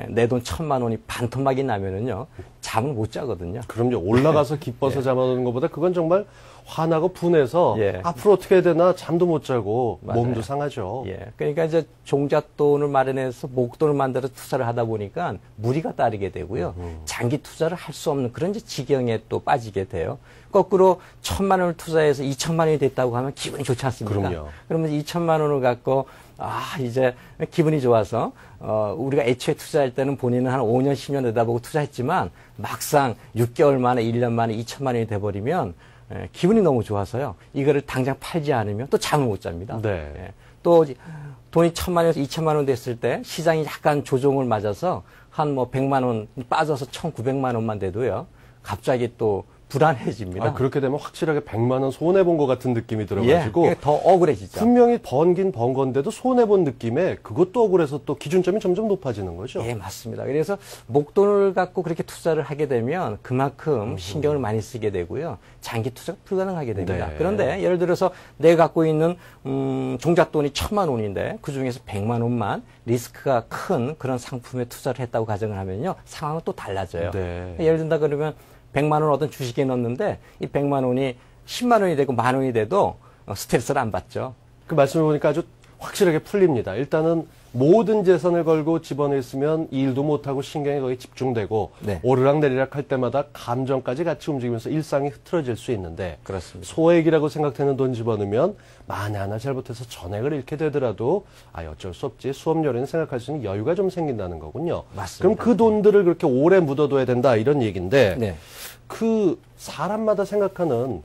내 돈 1,000만 원이 반토막이 나면은요, 잠을 못 자거든요. 그럼요. 올라가서 기뻐서 예. 잠아드는 것보다 그건 정말 화나고 분해서 예. 앞으로 어떻게 해야 되나 잠도 못 자고 맞아요. 몸도 상하죠. 예. 그러니까 이제 종잣돈을 마련해서 목돈을 만들어 투자를 하다 보니까 무리가 따르게 되고요. 장기 투자를 할 수 없는 그런 이제 지경에 또 빠지게 돼요. 거꾸로 1,000만 원을 투자해서 2,000만 원이 됐다고 하면 기분이 좋지 않습니까? 그럼요. 그러면 2,000만 원을 갖고 이제 기분이 좋아서 우리가 애초에 투자할 때는 본인은 한 5년, 10년 내다보고 투자했지만 막상 6개월 만에, 1년 만에 2,000만 원이 돼버리면 기분이 너무 좋아서요. 이거를 당장 팔지 않으면 또 잠을 못 잡니다. 네. 예. 또 돈이 1,000만 원에서 2,000만 원 됐을 때 시장이 약간 조정을 맞아서 한 뭐 100만 원 빠져서 1,900만 원만 돼도요. 갑자기 또 불안해집니다. 그렇게 되면 확실하게 100만 원 손해본 것 같은 느낌이 들어가지고 예, 더 억울해지죠. 분명히 번긴 번 건데도 손해본 느낌에 그것도 억울해서 또 기준점이 점점 높아지는 거죠. 예, 맞습니다. 그래서 목돈을 갖고 그렇게 투자를 하게 되면 그만큼 신경을 많이 쓰게 되고요. 장기 투자가 불가능하게 됩니다. 네. 그런데 예를 들어서 내가 갖고 있는 종잣돈이 1,000만 원인데 그중에서 100만 원만 리스크가 큰 그런 상품에 투자를 했다고 가정을 하면요. 상황은 또 달라져요. 네. 예를 든다 그러면 100만 원 어떤 주식에 넣었는데 이 100만 원이 10만 원이 되고 만 원이 돼도 스트레스를 안 받죠. 그 말씀을 보니까 아주 확실하게 풀립니다. 일단은 모든 재산을 걸고 집어넣으면 일도 못하고 신경이 거의 집중되고 네. 오르락내리락 할 때마다 감정까지 같이 움직이면서 일상이 흐트러질 수 있는데 그렇습니다. 소액이라고 생각되는 돈 집어넣으면 만에 하나 잘못해서 전액을 잃게 되더라도 어쩔 수 없지 수업료라는 생각할 수 있는 여유가 좀 생긴다는 거군요. 맞습니다. 그럼 그 돈들을 그렇게 오래 묻어둬야 된다 이런 얘기인데 네. 그 사람마다 생각하는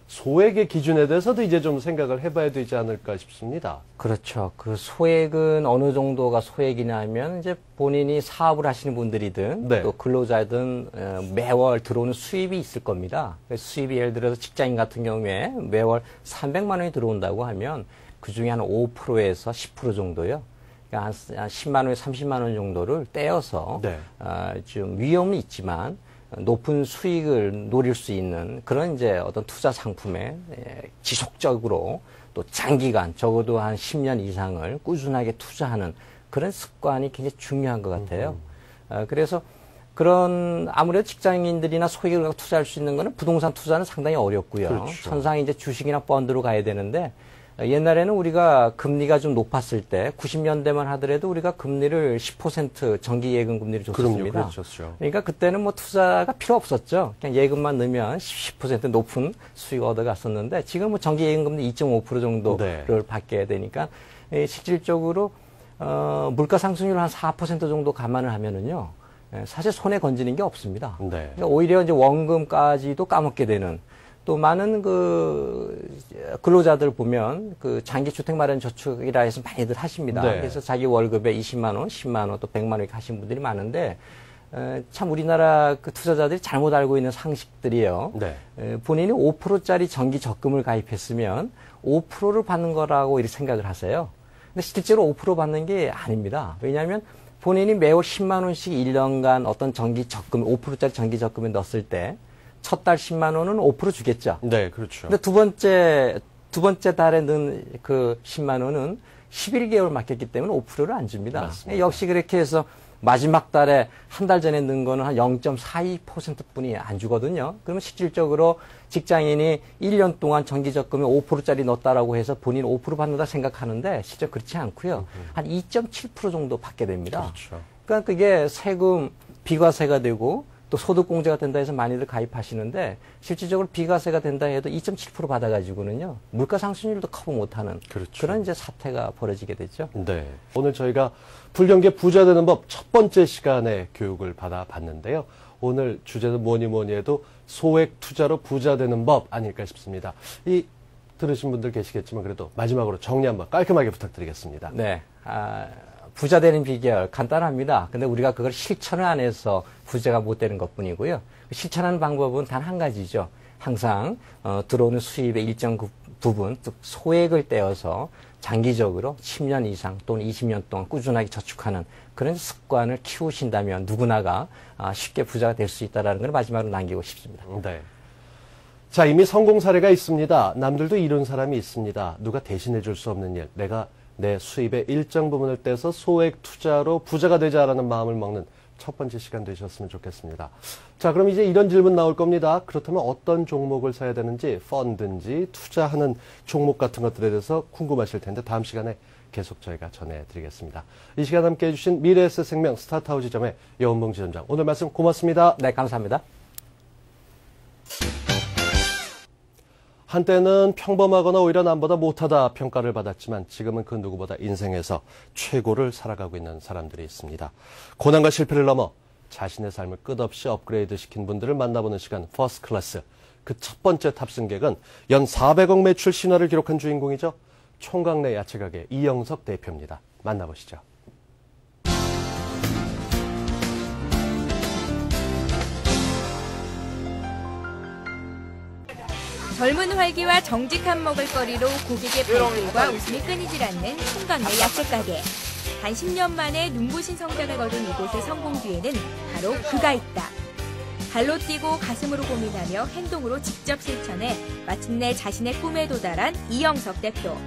소액의 기준에 대해서도 이제 좀 생각을 해봐야 되지 않을까 싶습니다. 그렇죠. 그 소액은 어느 정도가 소액이냐 하면 이제 본인이 사업을 하시는 분들이든 네. 또 근로자든 매월 들어오는 수입이 있을 겁니다. 수입이 예를 들어서 직장인 같은 경우에 매월 300만 원이 들어온다고 하면 그 중에 한 5%에서 10% 정도요. 그러니까 한 10만 원에 30만 원 정도를 떼어서 네. 좀 위험은 있지만 높은 수익을 노릴 수 있는 그런 이제 어떤 투자 상품에 지속적으로 또 장기간 적어도 한 10년 이상을 꾸준하게 투자하는 그런 습관이 굉장히 중요한 것 같아요. 그래서 그런 아무래도 직장인들이나 소액을 갖고 투자할 수 있는 거는 부동산 투자는 상당히 어렵고요. 그렇죠. 천상에 이제 주식이나 펀드로 가야 되는데 옛날에는 우리가 금리가 좀 높았을 때 90년대만 하더라도 우리가 금리를 10% 정기 예금 금리를 줬습니다. 그럼요, 그렇죠. 그러니까 그때는 뭐 투자가 필요 없었죠. 그냥 예금만 넣으면 10% 높은 수익 얻어갔었는데 지금 뭐 정기 예금 금리 2.5% 정도를 네. 받게 되니까 실질적으로 물가 상승률 한 4% 정도 감안을 하면은요. 사실 손에 건지는 게 없습니다. 네. 그러니까 오히려 이제 원금까지도 까먹게 되는 또 많은 그 근로자들 보면 그 장기 주택 마련 저축이라 해서 많이들 하십니다. 네. 그래서 자기 월급에 20만 원, 10만 원, 또 100만 원 이렇게 하신 분들이 많은데 참 우리나라 그 투자자들이 잘못 알고 있는 상식들이에요. 네. 본인이 5%짜리 정기 적금을 가입했으면 5%를 받는 거라고 이렇게 생각을 하세요. 근데 실제로 5% 받는 게 아닙니다. 왜냐하면 본인이 매월 10만 원씩 1년간 어떤 정기 적금, 5%짜리 정기 적금에 넣었을 때 첫 달 10만 원은 5% 주겠죠. 네, 그렇죠. 근데 두 번째 달에 넣은 그 10만 원은 11개월 맡겼기 때문에 5%를 안 줍니다. 맞습니다. 역시 그렇게 해서 마지막 달에 한 달 전에 넣은 거는 한 0.42%뿐이 안 주거든요. 그러면 실질적으로 직장인이 1년 동안 정기적금에 5%짜리 넣었다라고 해서 본인 5% 받는다 생각하는데 실제 그렇지 않고요. 한 2.7% 정도 받게 됩니다. 그렇죠. 그러니까 그게 세금 비과세가 되고 또 소득공제가 된다 해서 많이들 가입하시는데 실질적으로 비과세가 된다 해도 2.7% 받아가지고는요 물가 상승률도 커버 못하는 그렇죠. 그런 이제 사태가 벌어지게 됐죠. 네. 오늘 저희가 불경기에 부자 되는 법 첫 번째 시간에 교육을 받아봤는데요. 오늘 주제는 뭐니 해도 소액 투자로 부자 되는 법 아닐까 싶습니다. 이 들으신 분들 계시겠지만 그래도 마지막으로 정리 한번 깔끔하게 부탁드리겠습니다. 네. 부자 되는 비결 간단합니다. 근데 우리가 그걸 실천을 안 해서 부자가 못 되는 것뿐이고요. 실천하는 방법은 단 한 가지죠. 항상 들어오는 수입의 일정 부분, 즉 소액을 떼어서 장기적으로 10년 이상 또는 20년 동안 꾸준하게 저축하는 그런 습관을 키우신다면 누구나가 쉽게 부자가 될 수 있다는 걸 마지막으로 남기고 싶습니다. 네. 자, 이미 성공 사례가 있습니다. 남들도 이룬 사람이 있습니다. 누가 대신해 줄 수 없는 일, 내가 내 수입의 일정 부분을 떼서 소액 투자로 부자가 되자라는 마음을 먹는 첫 번째 시간 되셨으면 좋겠습니다. 자, 그럼 이제 이런 질문 나올 겁니다. 그렇다면 어떤 종목을 사야 되는지, 펀드인지 투자하는 종목 같은 것들에 대해서 궁금하실 텐데 다음 시간에 계속 저희가 전해드리겠습니다. 이 시간 함께 해주신 미래에셋생명 스타트아웃 지점의 여운봉 지점장, 오늘 말씀 고맙습니다. 네, 감사합니다. 한때는 평범하거나 오히려 남보다 못하다 평가를 받았지만 지금은 그 누구보다 인생에서 최고를 살아가고 있는 사람들이 있습니다. 고난과 실패를 넘어 자신의 삶을 끝없이 업그레이드 시킨 분들을 만나보는 시간 퍼스트 클래스. 그 첫 번째 탑승객은 연 400억 매출 신화를 기록한 주인공이죠. 총각내 야채가게 이영석 대표입니다. 만나보시죠. 젊은 활기와 정직한 먹을거리로 고객의 발길과 웃음이 끊이질 않는 총각내 야채가게. 단 10년 만에 눈부신 성장을 거둔 이곳의 성공 뒤에는 바로 그가 있다. 발로 뛰고 가슴으로 고민하며 행동으로 직접 실천해 마침내 자신의 꿈에 도달한 이영석 대표.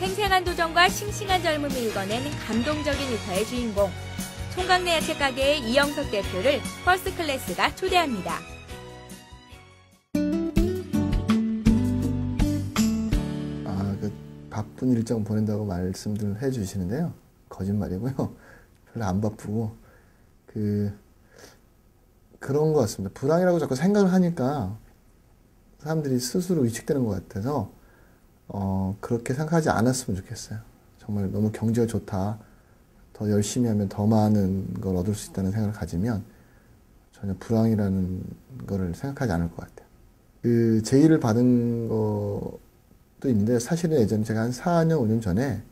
생생한 도전과 싱싱한 젊음을 일궈낸 감동적인 일화의 주인공. 총각내 야채가게의 이영석 대표를 퍼스트 클래스가 초대합니다. 바쁜 일정 보낸다고 말씀들 해주시는데요. 거짓말이고요. 별로 안 바쁘고 그런 것 같습니다. 불황이라고 자꾸 생각을 하니까 사람들이 스스로 위축되는 것 같아서 그렇게 생각하지 않았으면 좋겠어요. 정말 너무 경제가 좋다. 더 열심히 하면 더 많은 걸 얻을 수 있다는 생각을 가지면 전혀 불황이라는 거를 생각하지 않을 것 같아요. 제의를 받은 것도 있는데 사실은 예전에 제가 한 4년, 5년 전에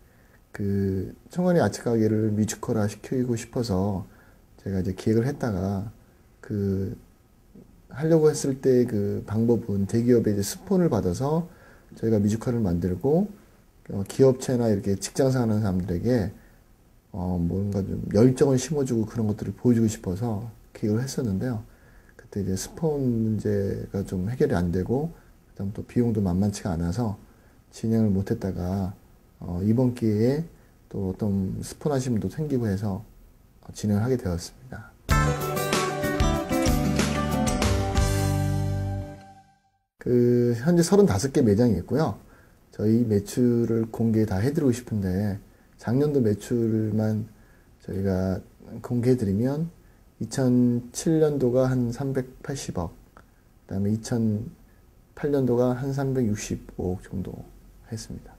청각내 야채가게를 뮤지컬화 시키고 싶어서 제가 이제 기획을 했다가 하려고 했을 때 방법은 대기업의 이제 스폰을 받아서 저희가 뮤지컬을 만들고 기업체나 이렇게 직장생활하는 사람들에게 뭔가 좀 열정을 심어주고 그런 것들을 보여주고 싶어서 기획을 했었는데요. 그때 이제 스폰 문제가 좀 해결이 안 되고, 그다음 또 비용도 만만치가 않아서 진행을 못했다가 이번 기회에 또 어떤 스폰 하신 분도 생기고 해서 진행을 하게 되었습니다. 현재 35개 매장이 있고요. 저희 매출을 공개 다 해드리고 싶은데 작년도 매출만 저희가 공개해드리면 2007년도가 한 380억, 그 다음에 2008년도가 한 365억 정도 했습니다.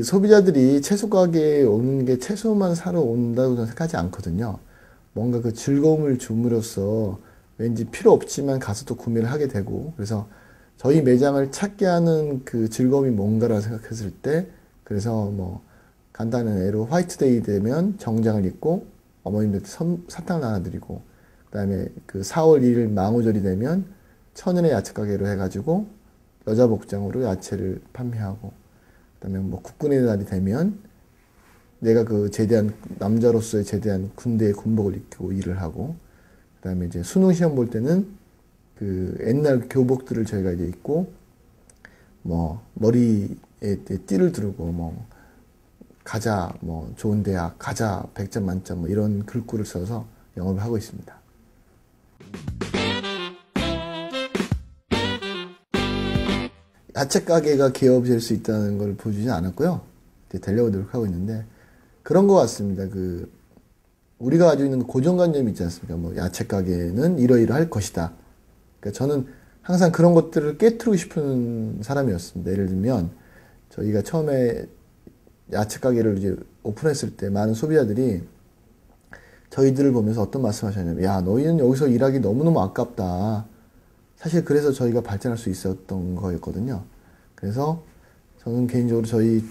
소비자들이 채소 가게에 오는 게 채소만 사러 온다고 저는 생각하지 않거든요. 뭔가 즐거움을 줌으로써 왠지 필요 없지만 가서 또 구매를 하게 되고, 그래서 저희 매장을 찾게 하는 즐거움이 뭔가라고 생각했을 때, 그래서 간단한 예로 화이트데이 되면 정장을 입고 어머님들한테 사탕을 하나 드리고, 그 다음에 4월 2일 망우절이 되면 천연의 야채 가게로 해가지고 여자 복장으로 야채를 판매하고, 그 다음에 국군의 날이 되면 내가 제대한 남자로서의 제대한 군대의 군복을 입고 일을 하고, 그 다음에 이제 수능 시험 볼 때는 옛날 교복들을 저희가 이제 입고 머리에 띠를 두르고 가자 좋은 대학 가자 100점 만점 이런 글귀를 써서 영업을 하고 있습니다. 야채 가게가 기업이 될 수 있다는 걸 보여주진 않았고요. 되려고 노력하고 있는데 그런 것 같습니다. 우리가 가지고 있는 고정관념이 있지 않습니까? 야채 가게는 이러이러할 것이다. 그러니까 저는 항상 그런 것들을 깨트리고 싶은 사람이었습니다. 예를 들면 저희가 처음에 야채 가게를 이제 오픈했을 때 많은 소비자들이 저희들을 보면서 어떤 말씀하셨냐면, 야, 너희는 여기서 일하기 너무너무 아깝다. 사실 그래서 저희가 발전할 수 있었던 거였거든요. 그래서 저는 개인적으로 저희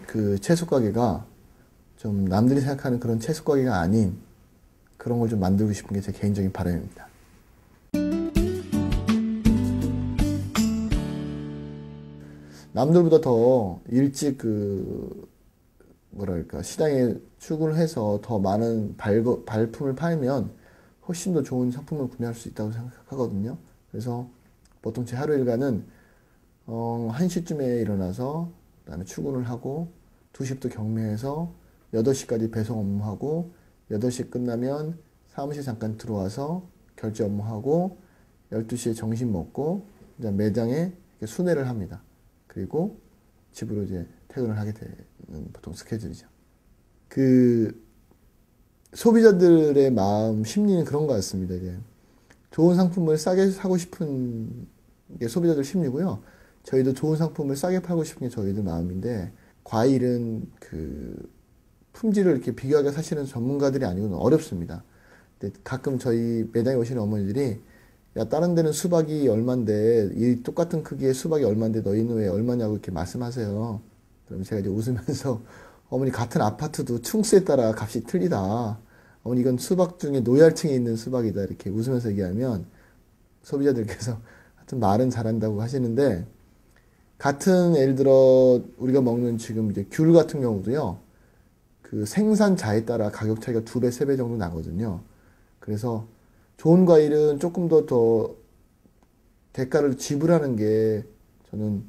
그 채소 가게가 좀 남들이 생각하는 그런 채소 가게가 아닌 그런 걸 좀 만들고 싶은 게 제 개인적인 바람입니다. 남들보다 더 일찍 시장에 출근을 해서 더 많은 발품을 팔면 훨씬 더 좋은 상품을 구매할 수 있다고 생각하거든요. 그래서 보통 제 하루 일과는 1시쯤에 일어나서 그다음에 출근을 하고 2시부터 경매해서 8시까지 배송 업무하고 8시 끝나면 사무실 잠깐 들어와서 결제 업무하고 12시에 점심 먹고 이제 매장에 순회를 합니다. 그리고 집으로 이제 퇴근을 하게 되는 보통 스케줄이죠. 그 소비자들의 마음 심리는 그런 것 같습니다. 이제 좋은 상품을 싸게 사고 싶은 게 소비자들 심리고요. 저희도 좋은 상품을 싸게 팔고 싶은 게 저희들 마음인데, 과일은 그 품질을 이렇게 비교하기가 사실은 전문가들이 아니고는 어렵습니다. 근데 가끔 저희 매장에 오시는 어머니들이, 야, 다른 데는 수박이 얼만데, 이 똑같은 크기의 수박이 얼만데 너희는 왜 얼마냐고 이렇게 말씀하세요. 그럼 제가 이제 웃으면서, 어머니 같은 아파트도 층수에 따라 값이 틀리다. 어머니 이건 수박 중에 노열층에 있는 수박이다. 이렇게 웃으면서 얘기하면 소비자들께서 하여튼 말은 잘한다고 하시는데, 같은 예를 들어 우리가 먹는 지금 이제 귤 같은 경우도요, 그 생산자에 따라 가격 차이가 2배, 3배 정도 나거든요. 그래서 좋은 과일은 조금 더 대가를 지불하는 게 저는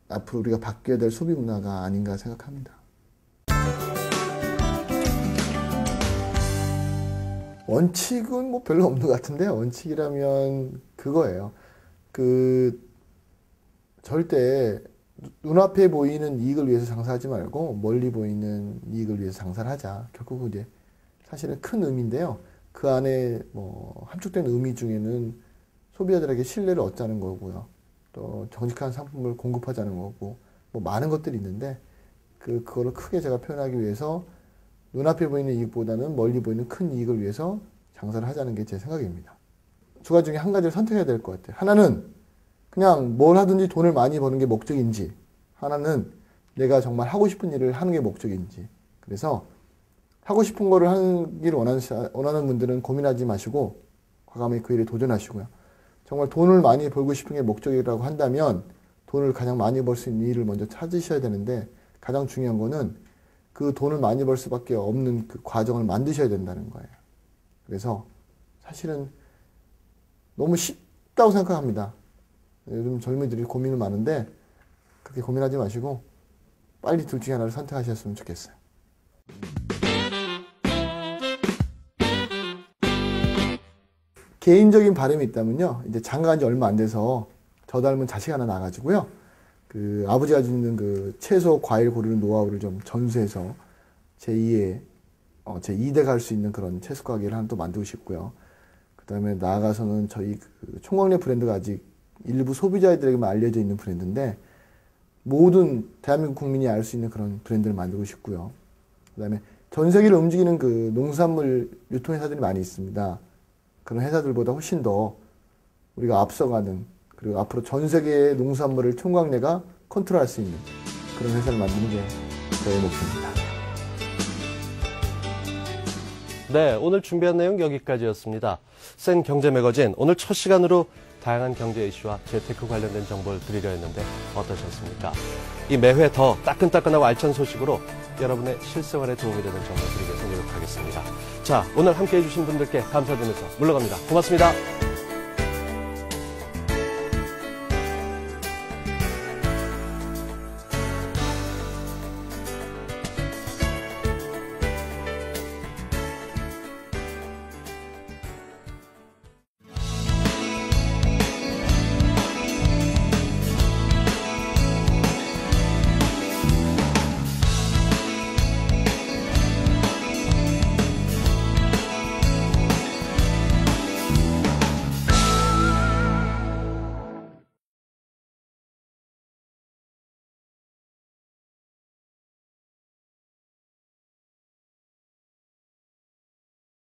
앞으로 우리가 바뀌어야 될 소비 문화가 아닌가 생각합니다. 원칙은 뭐 별로 없는 것 같은데요. 원칙이라면 그거예요. 절대 눈앞에 보이는 이익을 위해서 장사하지 말고 멀리 보이는 이익을 위해서 장사를 하자. 결국은 이제 사실은 큰 의미인데요. 그 안에 뭐 함축된 의미 중에는 소비자들에게 신뢰를 얻자는 거고요. 또 정직한 상품을 공급하자는 거고, 뭐 많은 것들이 있는데 그거를 크게 제가 표현하기 위해서 눈앞에 보이는 이익보다는 멀리 보이는 큰 이익을 위해서 장사를 하자는 게 제 생각입니다. 두 가지 중에 한 가지를 선택해야 될 것 같아요. 하나는 그냥 뭘 하든지 돈을 많이 버는 게 목적인지, 하나는 내가 정말 하고 싶은 일을 하는 게 목적인지. 그래서 하고 싶은 거를 하기를 원하는 분들은 고민하지 마시고 과감히 그 일에 도전하시고요. 정말 돈을 많이 벌고 싶은 게 목적이라고 한다면 돈을 가장 많이 벌 수 있는 일을 먼저 찾으셔야 되는데, 가장 중요한 거는 그 돈을 많이 벌 수밖에 없는 그 과정을 만드셔야 된다는 거예요. 그래서 사실은 너무 쉽다고 생각합니다. 요즘 젊은이들이 고민이 많은데 그렇게 고민하지 마시고 빨리 둘 중에 하나를 선택하셨으면 좋겠어요. 개인적인 바람이 있다면요, 이제 장가간 지 얼마 안 돼서 저 닮은 자식 하나 나가지고요, 그 아버지가 가지고 있는 그 채소 과일 고르는 노하우를 좀 전수해서 제2대 갈 수 있는 그런 채소 가게를 하나 또 만들고 싶고요. 그 다음에 나아가서는 저희 그 총각내 브랜드가 아직 일부 소비자들에게만 알려져 있는 브랜드인데, 모든 대한민국 국민이 알 수 있는 그런 브랜드를 만들고 싶고요. 그 다음에 전 세계를 움직이는 그 농산물 유통회사들이 많이 있습니다. 그런 회사들보다 훨씬 더 우리가 앞서가는, 그리고 앞으로 전 세계의 농산물을 총각내가 컨트롤할 수 있는 그런 회사를 만드는 게 저의 목표입니다. 네, 오늘 준비한 내용 여기까지였습니다. 센 경제 매거진, 오늘 첫 시간으로 다양한 경제 이슈와 재테크 관련된 정보를 드리려 했는데 어떠셨습니까? 이 매회 더 따끈따끈하고 알찬 소식으로 여러분의 실생활에 도움이 되는 정보 드리기 위해서 노력하겠습니다. 자, 오늘 함께해 주신 분들께 감사드리면서 물러갑니다. 고맙습니다.